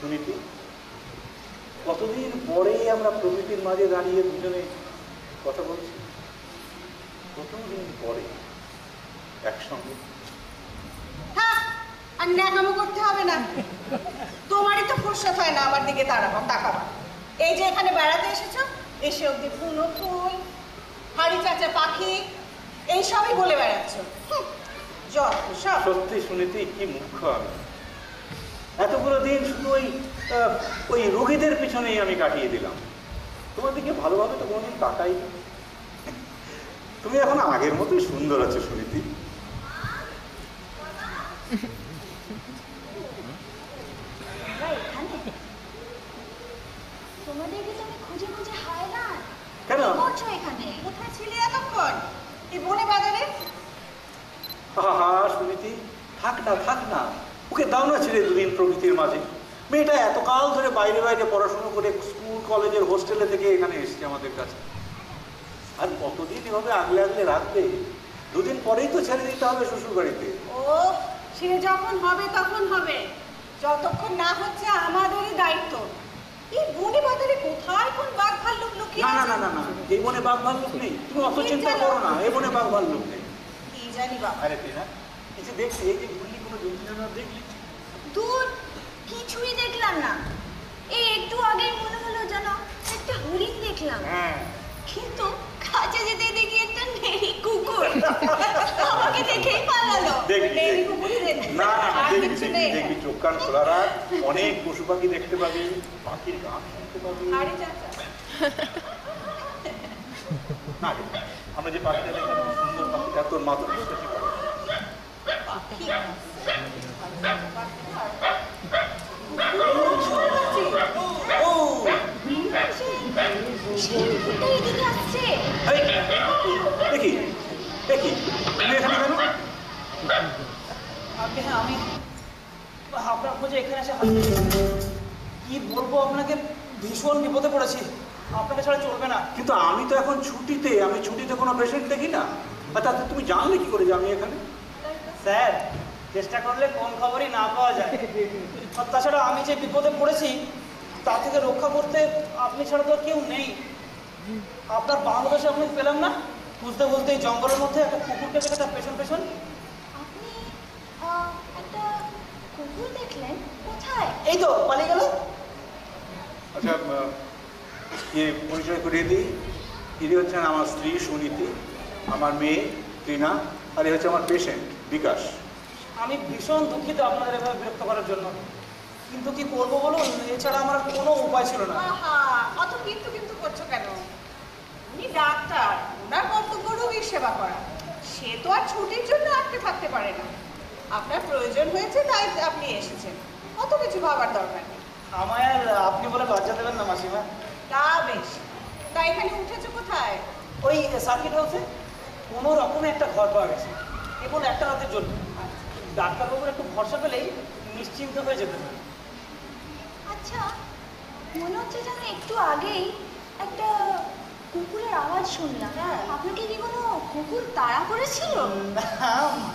শুনিতি, কতদিন পরেই আমরা প্রকৃতির মাঝে দাঁড়িয়ে দুজনে কথা বলছি। কতদিন পরে। একসঙ্গে। হ্যাঁ, আর ন্যাকামো করতে হবে না। তোমারই তো ফুরসত হয় না আমার দিকে তাকাবার। এই যে এখানে বেড়াতে এসেছো, এসে অব্দি ফুল হাড়ি চাচা পাখি এইসবই বলে বেড়াচ্ছ। যত সব। সত্যি শুনিতে কি মুখ্য আমি। এতগুলো দিন শুধু ওই রোগীদের পিছনেই আমি কাটিয়ে দিলাম। তোমার দিকে ভালোভাবে তো কোনোদিন তাকাই। তুমি এখন আগের মতোই সুন্দর আছো সুনীতি। তোমাদেরকে তো আমি খুঁজে খুঁজে হায়রান। কেন? কি করছো এখানে? কোথায় ছিলে এতক্ষণ? এই বনে বাজারে? আহা সুনীতি, থাক না, ওকে দাও না ছেড়ে দুদিন প্রকৃতির মাঝে। মেয়েটা এতকাল ধরে বাইরে বাইরে পড়াশোনা করে স্কুল কলেজের হোস্টেলে থেকে এখানে এসছে আমাদের কাছে। আর কতদিন এভাবে আগলে রাখবে? দুদিন পরেই তো ছেড়ে দিতে হবে শ্বশুর বাড়িতে। ও, সে যখন হবে তখন হবে, যতক্ষণ না হচ্ছে আমাদেরই দায়িত্ব। এই বনে বাজারে কোথায় কোন বাঘ ভাল্লুক লুকিয়ে আছে? না, এই বনে বাঘ ভাল্লুক নেই। তুমি অত চিন্তা করো না, এই বনে বাঘ ভাল্লুক নেই। কি জানি বাবা। আরে টিনা, কিছু দেখছি? এই যে ঘুরলি কোনো জন্তু জানোয়ার দেখলি? দূর, কিছুই দেখলাম না। এই একটু আগে মনে হলো যেন একটা হরিণ দেখলাম, হ্যাঁ, কিন্তু কাছে যেতে দেখি একটা নেড়ি কুকুর আমাকে দেখেই পালালো। নেড়ি কুকুরই না আর কিছু নেই। দেখবি, চোখ কান খোলা রাখ। অনেক পশু পাখি দেখতে পাবি, পাখির গান শুনতে পাবি। আরে চাচা, না রে, আমরা যে পাখিটা দেখলাম সুন্দর পাখিটা, তোর মা তো বিশ্বাসই করে। পাখি ও সেই কুকুরটা এদিকে আসছে। এই, দেখি তুমি এখানে কেন? হ্যাঁ, আমি আপনার খোঁজে এখানে এসে কি বলবো আপনাকে, ভীষণ বিপদে পড়েছি। আপনাকে ছাড়া চলবে না। কিন্তু আমি তো এখন ছুটিতে, আমি ছুটিতে কোনো পেশেন্ট দেখি না। আর তাতে তুমি জানলে কি করে যে আমি এখানে? স্যার, চেষ্টা করলে কোন খবরই না পাওয়া যায়। আর তাছাড়া আমি যে বিপদে পড়েছি তা থেকে রক্ষা করতে আপনি ছাড়া তো কেউ নেই। আপনার বাংলাদেশে আপনি পেলাম না, বুঝতে বুঝতে এই জঙ্গলের মধ্যে একটা কুকুরকে একটা পেছন আপনি একটা কুকুর দেখলেন? কোথায়? এই তো পালিয়ে গেল। আচ্ছা, পরিচয় করিয়ে দিই। ইনি হচ্ছেন আমার স্ত্রী সুনীতি, আমার মেয়ে টিনা, আর এ হচ্ছে আমার পেশেন্ট বিকাশ। আমি ভীষণ দুঃখিত আপনাদের এভাবে বিরক্ত করার জন্য, কিন্তু কি করবো বলুন, এছাড়া আমার কোনো উপায় ছিল না। আহা, অত কিন্তু করছো কেন? উনি ডাক্তার, ওনার কর্তব্য রোগীর সেবা করা। সে তো আর ছুটির জন্য আটকে থাকতে পারে না। আপনার প্রয়োজন হয়েছে তাই আপনি এসেছেন, অত কিছু ভাবার দরকার নেই। আমায় আর আপনি বলে লজ্জা দেবেন না মাসিমা। তা বেশ, তা এখানে উঠেছো কোথায়? ওই সার্কিট হাউসে কোনো রকমে একটা ঘর পাওয়া গেছে, কেবল একটা রাতের জন্য। ডাক্তারবাবুর একটু ভরসা পেলেই নিশ্চিন্ত হয়ে যেতে পারে। আচ্ছা, মনে হচ্ছে যেন একটু আগেই একটা কুকুরের আওয়াজ শুনলাম। আপনাকে কি কোনো কুকুর তাড়া করেছিল? না,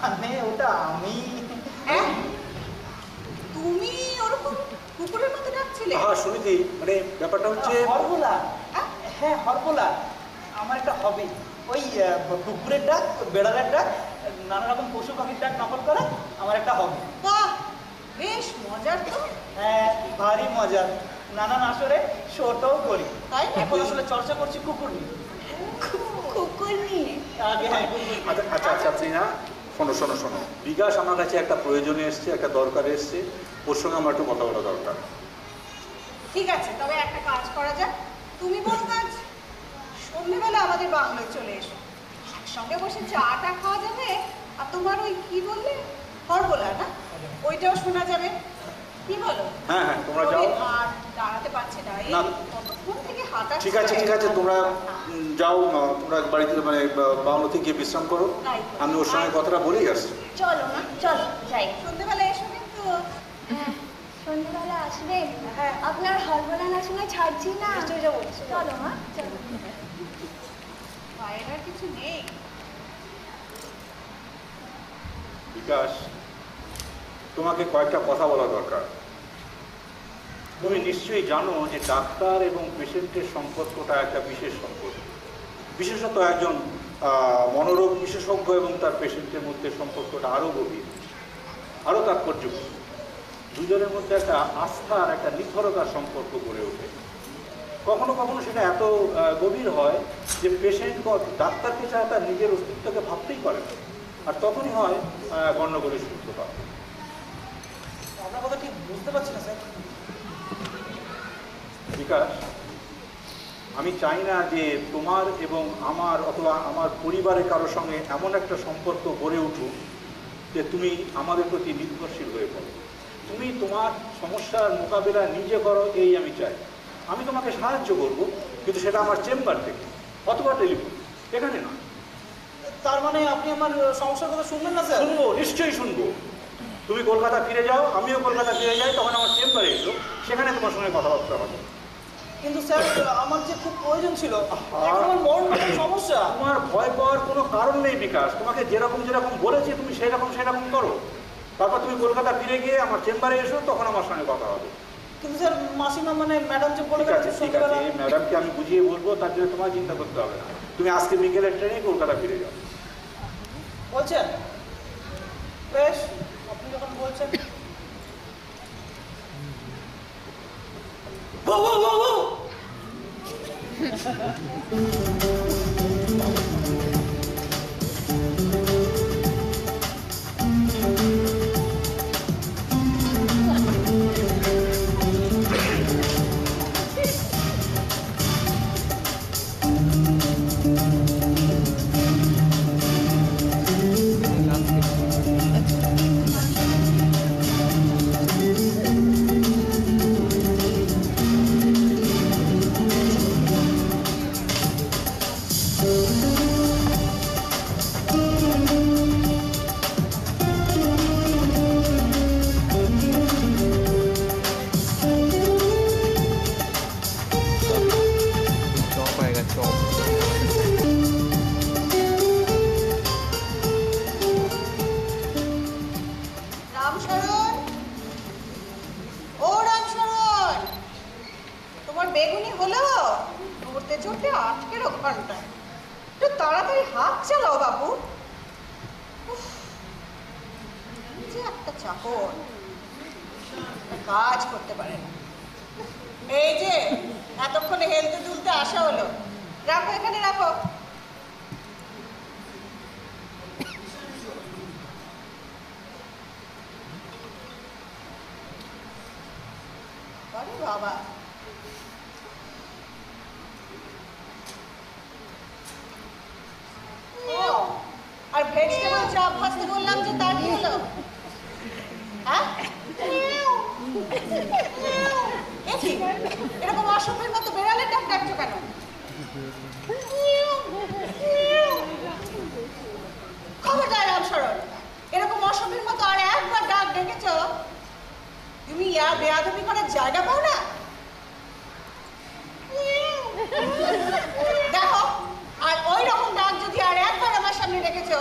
মানে ওটা আমি। হ্যাঁ, তুমি ওরকম কুকুরের মতো ডাকছিলে? হ্যাঁ সুনীতি, মানে ব্যাপারটা হচ্ছে হরবোলা। হ্যাঁ, হরবোলা আমার একটা হবি। ওই কুকুরের ডাক, বেড়ালের ডাক, নানা রকম পশু পাখির ডাক নকল করা আমার একটা হবি। বাহ, বেশ মজার তো। হ্যাঁ, ভারী মজার। নানান আসরে শোটাও করি। তাই নাকি? এখন আসলে চর্চা করছি কুকুর নিয়ে। কুকুর নিয়ে? আগে হ্যাঁ, কুকুর নিয়ে। আচ্ছা টিনা, শোনো। বিকাশ আমার কাছে একটা প্রয়োজনে এসছে, একটা দরকারে এসছে, ওর সঙ্গে আমার একটু কথা বলা দরকার। ঠিক আছে, তবে একটা কাজ করা যাক। তুমি বলো আজ সন্ধ্যেবেলা আমাদের বাংলোয় চলে এসো, একসঙ্গে বসে চাটা খাওয়া যাবে। আর তোমার ওই কি বললে, হরবোলা না, ওইটাও শোনা যাবে। কি বলো? হ্যাঁ, তোমরা যাও। আর দাঁড়াতে পারছি না, এই না। কতক্ষণ থেকে হাঁটা। ঠিক আছে, তোমরা যাও, তোমরা বাড়িতে মানে বাংলোতে গিয়ে বিশ্রাম করো। আমি ওর সঙ্গে কথাটা বলেই আসছি। চলো না, চলো যাই। সন্ধ্যেবেলা এসো কিন্তু। হ্যাঁ, সন্ধ্যেবেলা আসবেন? হ্যাঁ, আপনার হরবোলা না শুনে ছাড়ছি না। নিশ্চয়ই যাবো। চলো মা, চলো। বাইরে আর কিছু নেই। বিকাশ, তোমাকে কয়েকটা কথা বলা দরকার। তুমি নিশ্চয়ই জানো যে ডাক্তার এবং পেশেন্টের সম্পর্কটা একটা বিশেষ সম্পর্ক, বিশেষত একজন মনোরোগ বিশেষজ্ঞ এবং তার পেশেন্টের মধ্যে সম্পর্কটা আরও গভীর, আরও তাৎপর্যপূর্ণ। দুজনের মধ্যে একটা আস্থার, একটা নির্ভরতার সম্পর্ক গড়ে ওঠে। কখনো কখনো সেটা এত গভীর হয় যে পেশেন্ট ডাক্তারকে ছাড়া তার নিজের অস্তিত্বকে ভাবতেই পারে না, আর তখনই হয় গণ্ডগোলের সূত্রপাত। আপনার কথা ঠিক বুঝতে পারছি না স্যার। বিকাশ, আমি চাই না যে তোমার এবং আমার অথবা আমার পরিবারের কারোর সঙ্গে এমন একটা সম্পর্ক গড়ে উঠুক যে তুমি আমাদের প্রতি নির্ভরশীল হয়ে পড়ো। তুমি তোমার সমস্যার মোকাবিলা নিজে করো, এই আমি চাই। আমি তোমাকে সাহায্য করব, কিন্তু সেটা আমার চেম্বার থেকে অথবা টেলিফোন, এখানে না। তার মানে আপনি আমার সমস্যার কথা শুনবেন না স্যার? শুনবো, নিশ্চয়ই শুনবো। তুমি কলকাতা ফিরে যাও, আমিও কলকাতা ফিরে যাই, তখন আমার চেম্বারে এসো, সেখানে তোমার সঙ্গে কথাবার্তা হবে। কিন্তু স্যার আমার যে খুব প্রয়োজন ছিল, এখন আমার মরণ সমস্যা। তোমার ভয় পাওয়ার কোনো কারণ নেই বিকাশ। তোমাকে যেরকম যেরকম বলেছি তুমি সেরকম করো। তারপর তুমি কলকাতা ফিরে গিয়ে আমার চেম্বারে এসো, তখন আমার সঙ্গে কথা হবে। কিন্তু স্যার মাসিমা মানে ম্যাডাম যে বলে ঠিক আছে, ম্যাডামকে আমি বুঝিয়ে বলবো, তার জন্য তোমার চিন্তা করতে হবে না। তুমি আজকে বিকেলের ট্রেনে কলকাতা ফিরে যাও। বলছেন? বেশ, আপনি যখন বলছেন। রামশরণ, ও রামশরণ, তোমার বেগুনি হলো? ঘুরতে চড়তে 8 ঘন্টা। একটু তাড়াতাড়ি হাত চালাও বাবু। উফ, যে একটা চাকর, কাজ করতে পারে না। এই যে এতক্ষণে হেলতে তুলতে আসা হলো, রাখো এখানে রাখো। বাবা, আর ভেজিটেবল চাপ ভাজতে বললাম যে তার কি হলো? হ্যাঁ, এরকম অসভ্যের মতো বেড়ালের ডাক ডাকছো কেন? খবরদার রামশরণ, এরকম অসভ্যের মতো আর একবার ডাক ডেকেছো, তুমি ইয়া বেয়াদবি করার জায়গা পাও না? দেখো, আর ওই রকম ডাক যদি আর একবার আমার সামনে রেখেছো,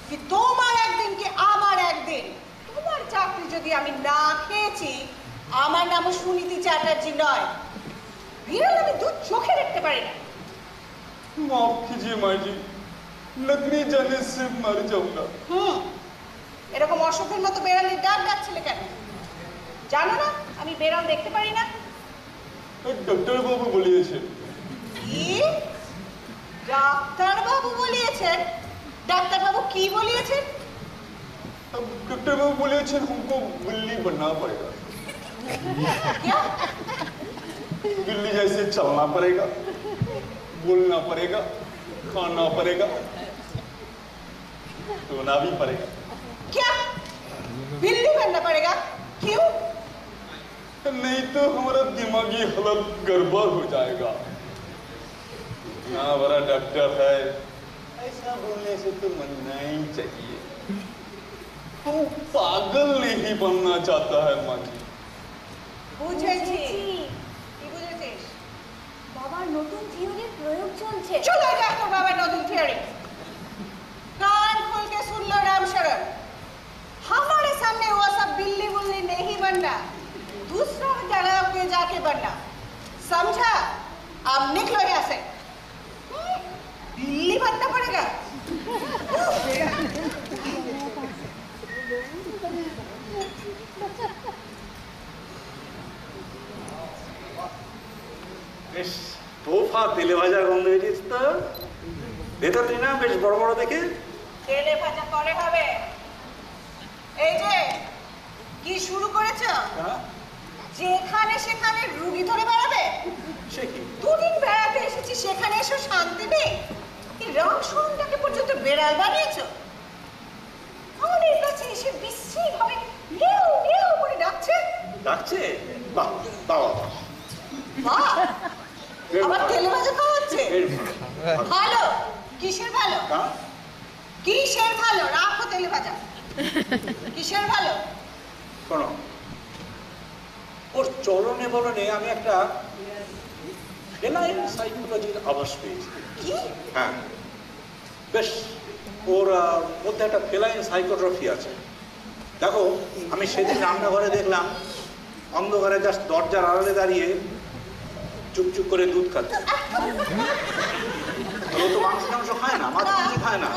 কি তোমার একদিন কি আমার একদিন, তোমার চাকরি যদি আমি না খেয়েছি, আমার নামও সুনীতি চ্যাটার্জি নয়। বিড়াল আমি দু চোখে দেখতে পারি না। माफ कीजिए माँ जी, लकड़ी जाने से मर जाऊंगा। এরকম অসভ্যের মতো বেড়ালের ডাক ডাকছিলে কেন? জানো না আমি বেড়াল দেখতে পারি না? डॉक्टर बाबू বলিয়েছে। কি? ডাক্তার বাবু বলিয়েছেন? ডাক্তার বাবু কি বলিয়েছেন? अब डॉक्टर बाबू বলিয়েছেন हमको बिल्ली बनना पड़ेगा। क्या? बिल्ली जैसे चलना पड़ेगा, बोलना पड़ेगा, खाना पड़ेगा, सोना भी पड़ेगा। क्या? बिल्ली बनना पड़ेगा? क्यों? नहीं तो हमारा दिमागी हालत गड़बड़ हो जाएगा। इतना बड़ा डॉक्टर है, ऐसा बोलने से तो मनना ही चाहिए। वो पागल नहीं बनना चाहता है माँ जी। বুঝেছি। কি বুঝেছিস? বাবার নতুন থিওরির প্রয়োগ চলছে। চলে যা তোর বাবার নতুন থিওরি। कान खोल के सुन लो रामशरण, हमारे सामने वो सब बिल्ली बुल्ली नहीं बनना, दूसरों की जगह पे जाके बनना, समझा? अब निकलो यहाँ से। बिल्ली ফাটনা পড়েগা। বেশ তোফা তেলে ভাজার গন্ধ বেরিয়েছে তো। ভেতর না বেশ বড় বড় দেখে। তেলে ভাজা করে হবে। এই যে কি শুরু করেছো? যেখানে সেখানে রুগী ধরে বেড়াবে। সে কি? দুদিন বেড়াতে এসেছি, সেখানে এসে শান্তি নেই। এই রামসরণটাকে পর্যন্ত বেড়াল বানিয়েছো। আমাদের কাছে এসে বিশ্রী ভাবে লেউ লেউ করে ডাকছে। ডাকছে? বাহ বাবা বাহ, আবার তেলে ভাজা খাওয়াচ্ছে। ভালো? কিসের ভালো? কিসের ভালো? রাখো তেলে ভাজা। কিসের ভালো? শোনো, ওর চলনে বলনে আমি একটা ফেলাইন সাইকোলজির আভাস পেয়েছি। কি? হ্যাঁ, বেশ ওর মধ্যে একটা ফেলাইন সাইকোট্রফি আছে। দেখো, আমি সেদিন রান্নাঘরে দেখলাম অন্ধকারে জাস্ট দরজার আড়ালে দাঁড়িয়ে চুপচুপ করে দুধ খাচ্ছে। ও তো মাংস টাংস খায় না, মাছ মাংস খায় না।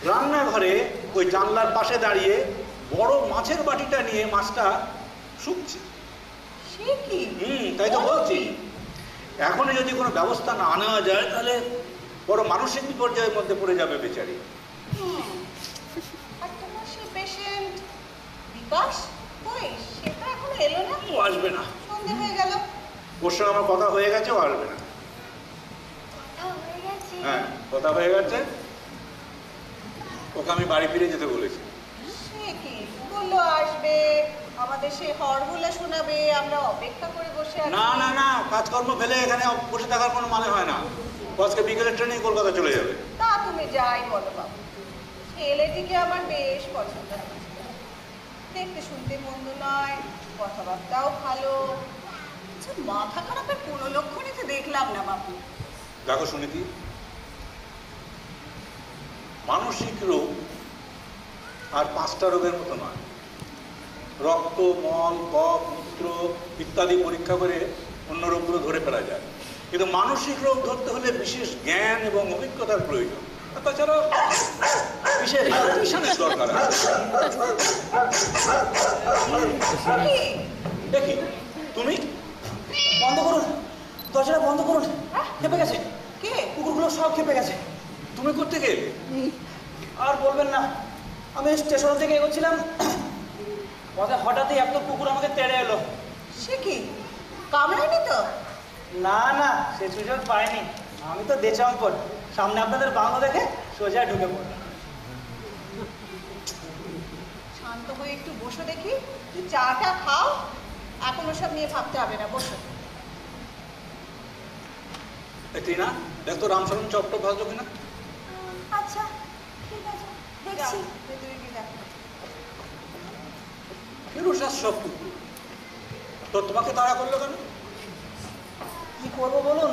রান্নাঘরে ওই জানলার পাশে দাঁড়িয়ে বড় মাছের বাটিটা নিয়ে মাছটা শুকছে। সে কি? তাই তো বলছি, এখনই যদি কোনো ব্যবস্থা না নেওয়া যায় তাহলে বড় মানসিক বিপর্যয়ের মধ্যে পড়ে যাবে বেচারি। আর তোমার সেই পেশেন্ট বিকাশ কই? সেটা এখনো এলো না। ও আসবে না, সন্ধে হয়ে গেল। ওর সঙ্গে আমার কথা হয়ে গেছে, ও আসবে না। হ্যাঁ, কথা হয়ে গেছে। ওকে আমি বাড়ি ফিরে যেতে বলেছি। সে কি বললো আসবে, আমাদের সেই হরগুলো শোনাবে, আমরা অপেক্ষা করে বসে আছি। না না না, কাজকর্ম ফেলে এখানে বসে থাকার কোনো মানে হয় না। আজকে বিকেলের ট্রেনে কলকাতা চলে যাবে। তা তুমি যাই বলো বাবু, ছেলেটিকে আমার বেশ পছন্দ হয়েছে। দেখতে শুনতে মন্দ নয়, কথাবার্তাও ভালো। মাথা খারাপের কোনো লক্ষণই তো দেখলাম না বাবু। দেখো সুনীতি, মানসিক রোগ আর 5টা রোগের মতো নয়। রক্ত, মল, কফ, মূত্র ইত্যাদি পরীক্ষা করে অন্য রোগগুলো ধরে ফেলা যায়, কিন্তু মানসিক রোগ ধরতে হলে বিশেষ জ্ঞান এবং অভিজ্ঞতার প্রয়োজন। তাছাড়া বিশেষ টিউশনের দরকার আছে। দেখি তুমি বন্ধ করুন, দরজাটা বন্ধ করুন। খেপে গেছে। কে? কুকুরগুলো সব খেপে গেছে। তুমি করতে গেলে? আর বলবেন না, আমি স্টেশন থেকে এগোচ্ছিলাম, পথে হঠাৎই একটা কুকুর আমাকে তেড়ে এলো। সে কি কামড়ায়নি তো? না না, সে সুযোগ পাইনি। আমি তো দেচম্পট, সামনে আপনাদের বাংলো দেখে সোজা ঢুকে পড়লাম। শান্ত হয়ে একটু বসো দেখি, চাটা খাও, এখন ওসব নিয়ে ভাবতে হবে না, বসো। তুই না দেখ তো রামচরণ চপটা ভাজলো কিনা। আচ্ছা ঠিক আছে, দেখছি। সব কুকুর তো তোমাকে তাড়া করলো কেন? কি করবো বলুন,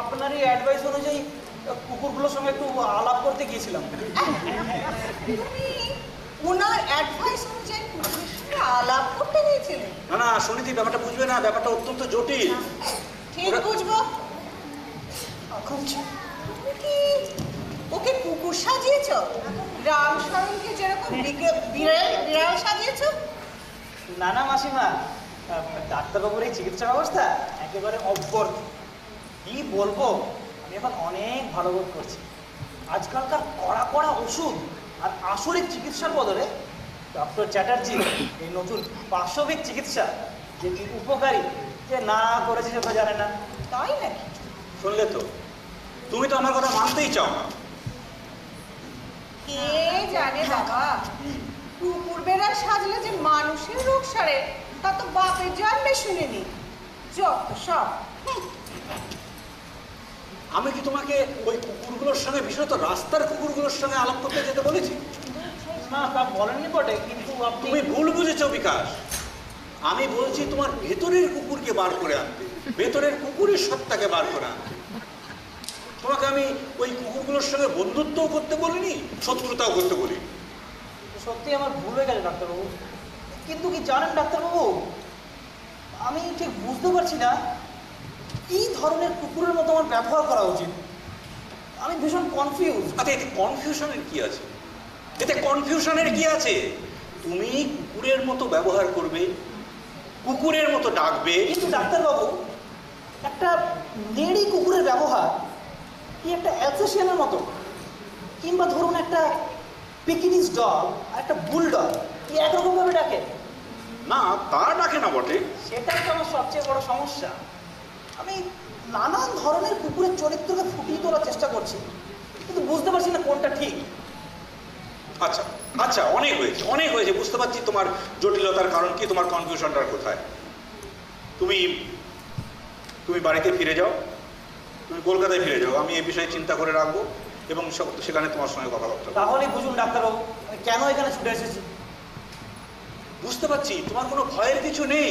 আপনারই অ্যাডভাইস অনুযায়ী কুকুরগুলোর সঙ্গে একটু আলাপ করতে গিয়েছিলাম। তুমি ওনার অ্যাডভাইস অনুযায়ী কুকুরের সঙ্গে আলাপ করতে গিয়েছিলেন? না না সুনীতি, ব্যাপারটা বুঝবে না, ব্যাপারটা অত্যন্ত জটিল। ঠিক বুঝবো। তুমি কি ওকে কুকুর সাজিয়েছ? রামশরণকে যেরকম বিড়াল সাজিয়েছ? না না মাসিমা, ডাক্তারবাবুর এই চিকিৎসা ব্যবস্থা একেবারে অব্যর্থ। কি বলবো, আমি এখন অনেক ভালো বোধ করছি। আজকালকার কড়া কড়া ওষুধ আর আসরিক চিকিৎসার বদলে ডক্টর চ্যাটার্জি এই নতুন পার্শ্ববিক চিকিৎসা যে কি উপকারী যে না করেছে সেটা জানে না। তাই নাকি? শুনলে তো, তুমি তো আমার কথা মানতেই চাও না। কে জানে বাবা, কুকুর বেড়াল সাজলে যে মানুষের রোগ সারে তা তো বাপের জন্মে শুনিনি। যত সব। আমি কি তোমাকে ওই কুকুরগুলোর সঙ্গে, বিশেষত রাস্তার কুকুরগুলোর সঙ্গে আলাপ করতে যেতে বলেছি? না তা বলেননি বটে, কিন্তু তুমি ভুল বুঝেছো বিকাশ। আমি বলছি তোমার ভেতরের কুকুরকে বার করে আনতে, ভেতরের কুকুরের সত্তাকে বার করে আনতে। তোমাকে আমি ওই কুকুরগুলোর সঙ্গে বন্ধুত্বও করতে বলিনি, শত্রুতাও করতে বলিনি। সত্যি আমার ভুল হয়ে গেছে ডাক্তারবাবু। কিন্তু কি জানেন ডাক্তারবাবু, আমি ঠিক বুঝতে পারছি না কি ধরনের কুকুরের মতো আমার ব্যবহার করা উচিত। আমি ভীষণ কনফিউজ। আচ্ছা, এতে কনফিউশনের কি আছে? এতে কনফিউশনের কি আছে? তুমি কুকুরের মতো ব্যবহার করবে, কুকুরের মতো ডাকবে। কিন্তু ডাক্তারবাবু, একটা নেড়ি কুকুরের ব্যবহার কি একটা অ্যালসেশিয়ানের মতো, কিংবা ধরুন একটা পিকিনিজ ডগ আর একটা বুলডগ কি একরকমভাবে ডাকে? না, তা ডাকে না বটে। সেটাই তো আমার সবচেয়ে বড় সমস্যা। আমি নানান ধরনের কুকুরের চরিত্রকে ফুটিয়ে তোলার চেষ্টা করছি, কিন্তু বুঝতে পারছি না কোনটা ঠিক। আচ্ছা আচ্ছা, অনেক হয়েছে, অনেক হয়েছে, বুঝতে পারছি তোমার জটিলতার কারণ কি, তোমার কনফিউশনটার কোথায়। তুমি তুমি বাড়িতে ফিরে যাও, তুমি কলকাতায় ফিরে যাও, আমি এই বিষয়ে চিন্তা করে রাখবো এবং সেখানে তোমার সঙ্গে কথা বলতে হবে। তাহলে বুঝুন ডাক্তারবাবু, আমি কেন এখানে ছুটে এসেছি। বুঝতে পারছি তোমার কোনো ভয়ের কিছু নেই,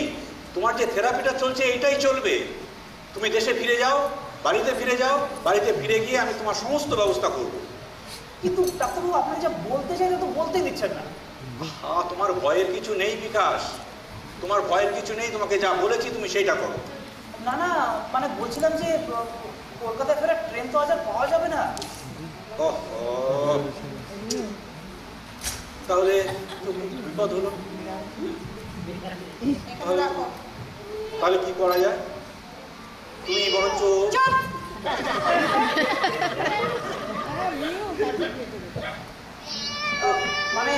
তোমার যে থেরাপিটা চলছে এইটাই চলবে। তুমি দেশে ফিরে যাও, বাড়িতে ফিরে যাও, বাড়িতে ফিরে গিয়ে আমি তোমার সমস্ত ব্যবস্থা করব। কিন্তু ডাক্তারবাবু, আপনি যা বলতে চাইলে তো বলতেই দিচ্ছেন না। হ্যাঁ, তোমার ভয়ের কিছু নেই বিকাশ, তোমার ভয়ের কিছু নেই। তোমাকে যা বলেছি তুমি সেইটা করো। না না, মানে বলছিলাম যে কলকাতায় ফেরার ট্রেন তো আজ আর পাওয়া যাবে না। তাহলে বিপদ হলো। তাহলে কি করা যায়? তুমি বরঞ্চ মানে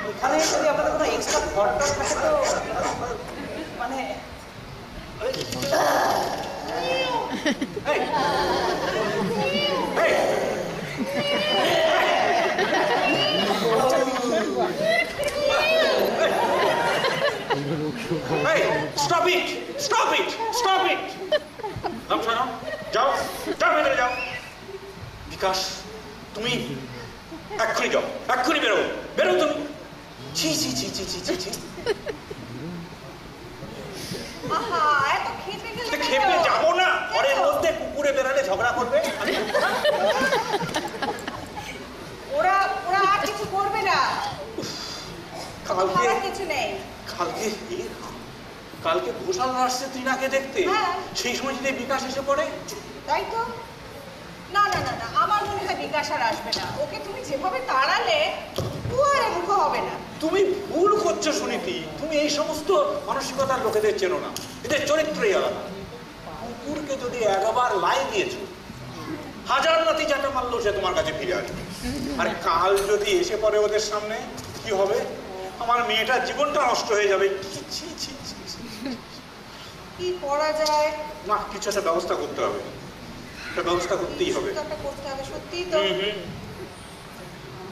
এখানে যদি আপনাদের কোনো এক্সট্রা ঘরটা থাকে তো মানে stop it, stop it, stop it. যাও, যাও, ভেতরে যাও। বিকাশ, তুমি এক্ষুনি যাও, এক্ষুনি বেরো, বেরো তুমি। ছি ছি ছি ছি ছি ছি ছি। খেপে যাবো না, ঘরের মধ্যে কুকুরে বেরালে ঝগড়া করবে। ওরা ওরা আর কিছু করবে না, কালকে কিছু নেই। কালকে ঘোষাল আসছে ত্রিনাকে দেখতে, সেই সময় যদি বিকাশ এসে পড়ে। তাই তো। না না না না, আমার মনে হয় বিকাশ আর আসবে না। ওকে তুমি যেভাবে তাড়ালে ও আর এমুখ হবে না। তুমি ভুল করছো সুনীতি, তুমি এই সমস্ত মানসিকতার লোকেদের চেনো না, এদের চরিত্রই আলাদা। কুকুরকে যদি একবার লাই দিয়েছো, হাজার লাথি চাটা মারলেও সে তোমার কাছে ফিরে আসবে। আর কাল যদি এসে পড়ে ওদের সামনে, কি হবে? আমার মেয়েটার জীবনটা নষ্ট হয়ে যাবে। কি করা যায়? না, কিছু একটা ব্যবস্থা করতে হবে, একটা ব্যবস্থা করতেই হবে। করতে হবে, সত্যিই তো।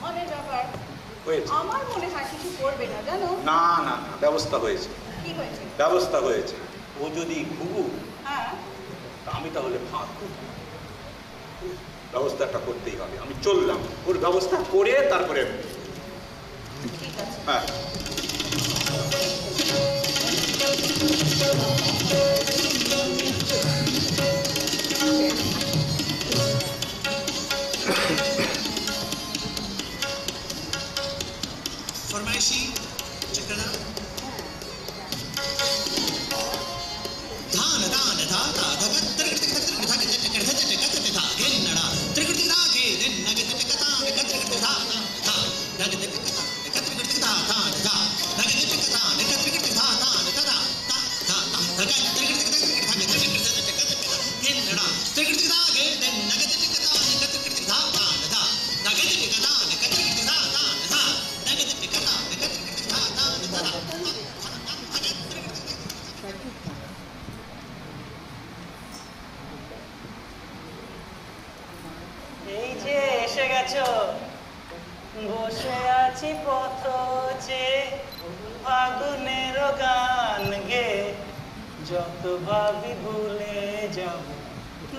অনেক ব্যাপার। আমার মনে হয় কিছু করবে না, জানো? না না না, ব্যবস্থা হয়েছে। কি হয়েছে? ব্যবস্থা হয়েছে। ও যদি ঘুঘু, হ্যাঁ, আমি তাহলে ফাঁক। ব্যবস্থাটা করতেই হবে। আমি চললাম, ওর ব্যবস্থা করে তারপরে। ঠিক আছে। হ্যাঁ, फरमाइशी चकना धान दान धाता धगत त्रिकट धगत धगत धगत था गेन्नड़ा त्रिकट रागे दिन नगत कथा नगत कथा था नगत कथा नगत कथा था था नगत कथा नगत कथा था था था धगत त्रिकट धगत धगत गेन्नड़ा त्रिकट रागे दिन नगत कथा नगत कथा था था नगत कथा नगत कथा था था नगत कथा नगत कथा था था এই যে এসে গেছো, বসে আছি পথে, ফাগুনের গান গে, যত ভাবি ভুলে যাব,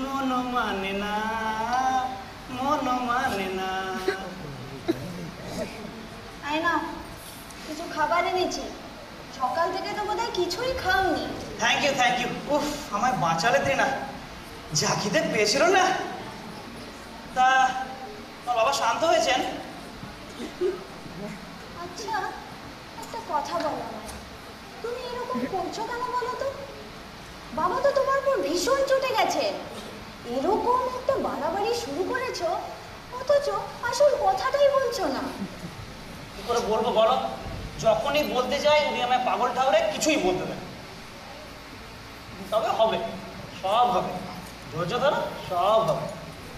মন মানে না, মন মানে না। আয় না, কিছু খাবার এনেছি। সকাল থেকে তো বোধহয় কিছুই খাওনি। Thank you, thank you. উফ, আমায় বাঁচালে না, যা খিদে পেয়েছিল না। তা তোমার বাবা শান্ত হয়েছেন? আচ্ছা, একটা কথা বলো আমায়, তুমি এরকম করছো কেন বলো তো? বাবা তো তোমার উপর ভীষণ চটে গেছে। এরকম একটা বাড়াবাড়ি শুরু করেছো, অথচ আসল কথাটাই বলছো না। কি করে বলবো বলো? যখনই বলতে যাই উনি আমায় পাগল ঠাউরে কিছুই বলতে দেন। তবে হবে, সব হবে, ধৈর্য ধরো, সব হবে।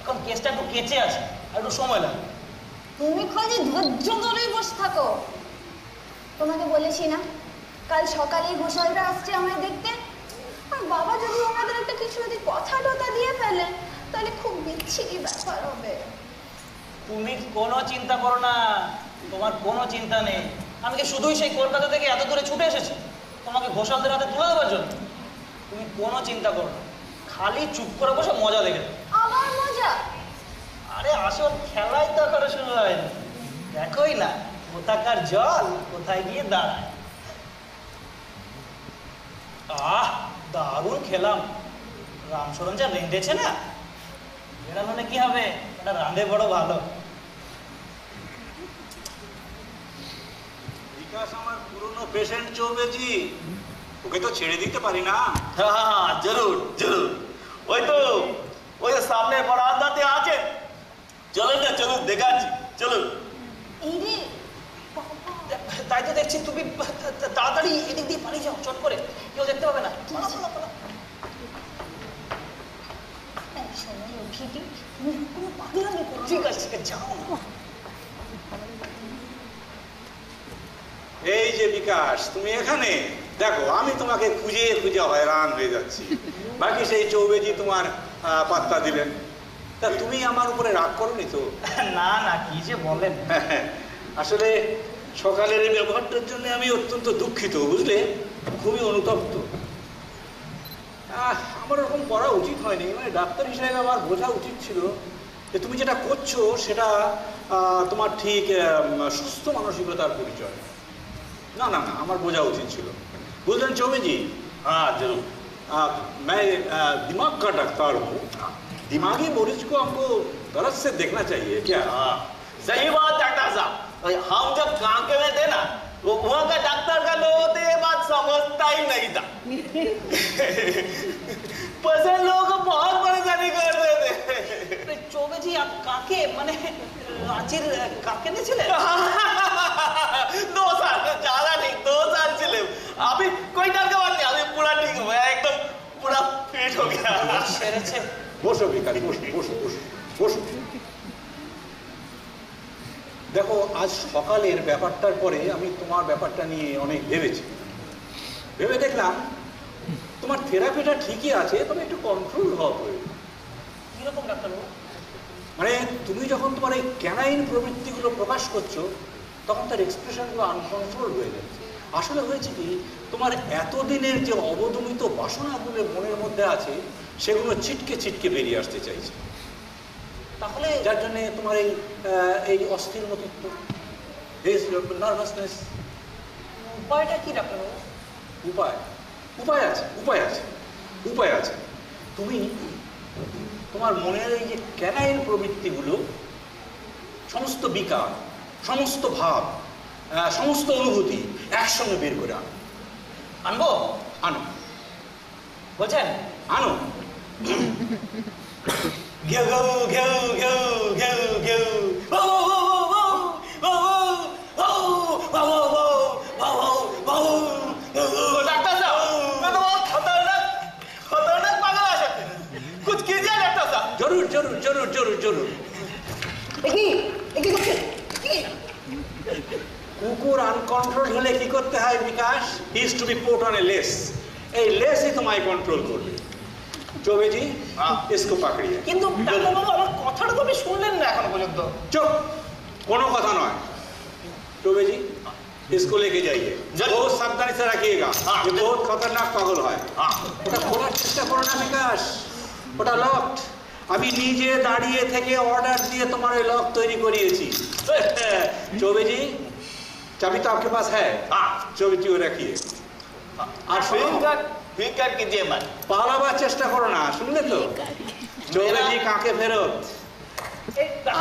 এখন কেসটা একটু কেচে আছে, আর একটু সময় লাগবে। তুমি খালি ধৈর্য ধরেই বসে থাকো। তোমাকে বলেছি না কাল সকালে ঘোষালরা আসছে আমায় দেখতে, আর বাবা যদি ওনাদের একটা কিছু যদি কথা টথা দিয়ে ফেলে তাহলে খুব বিচ্ছিরি ব্যাপার হবে। তুমি কোনো চিন্তা করো না, তোমার কোনো চিন্তা নেই। আমি কি শুধুই সেই কলকাতা থেকে এত দূরে ছুটে এসেছি তোমাকে ঘোষালদের হাতে তুলে দেওয়ার জন্য? তুমি কোনো চিন্তা করো না, খালি চুপ করে বসে মজা দেখে। আমার মজা? আরে আসল খেলাই তো এখনো শুরু হয়নি, দেখোই না কোথাকার জল কোথায় গিয়ে দাঁড়ায়। দারুণ খেলাম। রামচরণ যা রেঁধেছে না, এরা মানে কি হবে, এটা রাঁধে বড় ভালো। বিকাশ আমার পুরনো পেশেন্ট চৌবেজি, ওকে তো ছেড়ে দিতে পারি না। हाँ जरूर जरूर, ওই তো ওই সামনে বারান্দাতে আছে, চলুন না চলুন দেখাচ্ছি, চলুন। এই রে, তাই তো দেখছি, তুমি তাড়াতাড়ি এদিক দিয়ে পালিয়ে যাও, চট করে, কেউ দেখতে পাবে না। সময় উঠিয়ে তুমি কোনো পাগলামি করো। ঠিক আছে ঠিক আছে, যাও না। এই যে বিকাশ, তুমি এখানে দেখো, আমি তোমাকে খুঁজে খুঁজে হয়রান হয়ে যাচ্ছি। বাকি সেই চৌবেজি তোমার পাত্তা দিলেন, তা তুমি আমার উপরে রাগ করোনি তো? না না, কি যে বলেন। আসলে সকালের এই ব্যবহারটার জন্য আমি অত্যন্ত দুঃখিত, বুঝলে, খুবই অনুতপ্ত। আমার ওরকম করা উচিত হয়নি, মানে ডাক্তার হিসেবে আমার বোঝা উচিত ছিল যে তুমি যেটা করছো সেটা তোমার ঠিক সুস্থ মানসিকতার পরিচয়। না না না, আমার বোঝা উচিত ছিল, বুঝলেন चौबे हाँ जरूर। मैं दिमाग का डॉक्टर हूँ, दिमागी मरीज को हमको तरफ से देखना चाहिए क्या? हाँ सही बात डॉक्टर साहब, हम जब कांके में थे ना, वो वहाँ का डॉक्टर का लोग होते ये बात समझता ही नहीं था। पसंद लोगों को बहुत परेशानी करते थे। চৌবে জি, কাকে মানে রাঁচির কাকে নিয়েছিলেন? 2 साल, ज्यादा नहीं, 2 साल चले। अभी कोई डर का बात नहीं, अभी पूरा ठीक हो गया, एकदम पूरा फिट हो गया। সেরেছে। বসো বিকাশ, বসো বসো বসো বসো। দেখো, আজ সকালের ব্যাপারটার পরে আমি তোমার ব্যাপারটা নিয়ে অনেক ভেবেছি। ভেবে দেখলাম তোমার থেরাপিটা ঠিকই আছে, তবে একটু কন্ট্রোল হওয়া প্রয়োজন। কিরকম ডাক্তারবাবু? মানে তুমি যখন তোমার এই ক্যানাইন প্রবৃত্তিগুলো প্রকাশ করছো, তখন তার এক্সপ্রেশনগুলো আনকন্ট্রোল হয়ে যাচ্ছে। আসলে হয়েছে কি, তোমার এতদিনের যে অবদমিত বাসনাগুলো মনের মধ্যে আছে, সেগুলো ছিটকে ছিটকে বেরিয়ে আসতে চাইছে। তাহলে যার জন্য তোমার এই অস্থির মতিত্ব, নার্ভাসনেস। উপায়টা কি ডাক্তারবাবু? উপায় উপায় আছে, উপায় আছে, উপায় আছে। তুমি তোমার মনের এই যে ক্যানাইন প্রবৃত্তিগুলো, সমস্ত বিকার, সমস্ত ভাব, সমস্ত অনুভূতি একসঙ্গে বের করে আনো। আনবো? আনো, বলছেন? আনো। ঘেউ ঘেউ ঘেউ ঘেউ ঘেউ ঘেউ ও डॉक्टर साहब, मैं तो बहुत खतरनाक पागल आ सकते हैं, कुछ कीजिए डॉक्टर साहब। जरूर जरूर जरूर जरूर जरूर। কুকুর আনকন্ট্রোল হলে কি করতে হয় Bikash? He is to be put on a lace. এই লেসই তোমায় কন্ট্রোল করবে। চৌবে জি, इसको पकड़िए। কিন্তু ডাক্তারবাবু, আমার কথাটা তো আপনি শুনলেন না এখন পর্যন্ত। চুপ, কোনো কথা নয়। चौबे जी, इसको लेके जाइए, बहुत सावधानी से रखिएगा, ये बहुत खतरनाक पागल है। ওটা খোলার চেষ্টা করো না বিকাশ, ওটা লকড। আমি নিজে দাঁড়িয়ে থেকে অর্ডার দিয়ে তোমার ওই লক তৈরি করিয়েছি। चौबे जी, चाबी तो आपके पास है? हाँ। चौबे जी, वो रखिए। আর ফিঙ্গার कीजिए मत। পালাবার চেষ্টা করো না, শুনলে তো? चौबे जी কাকে ফেরত।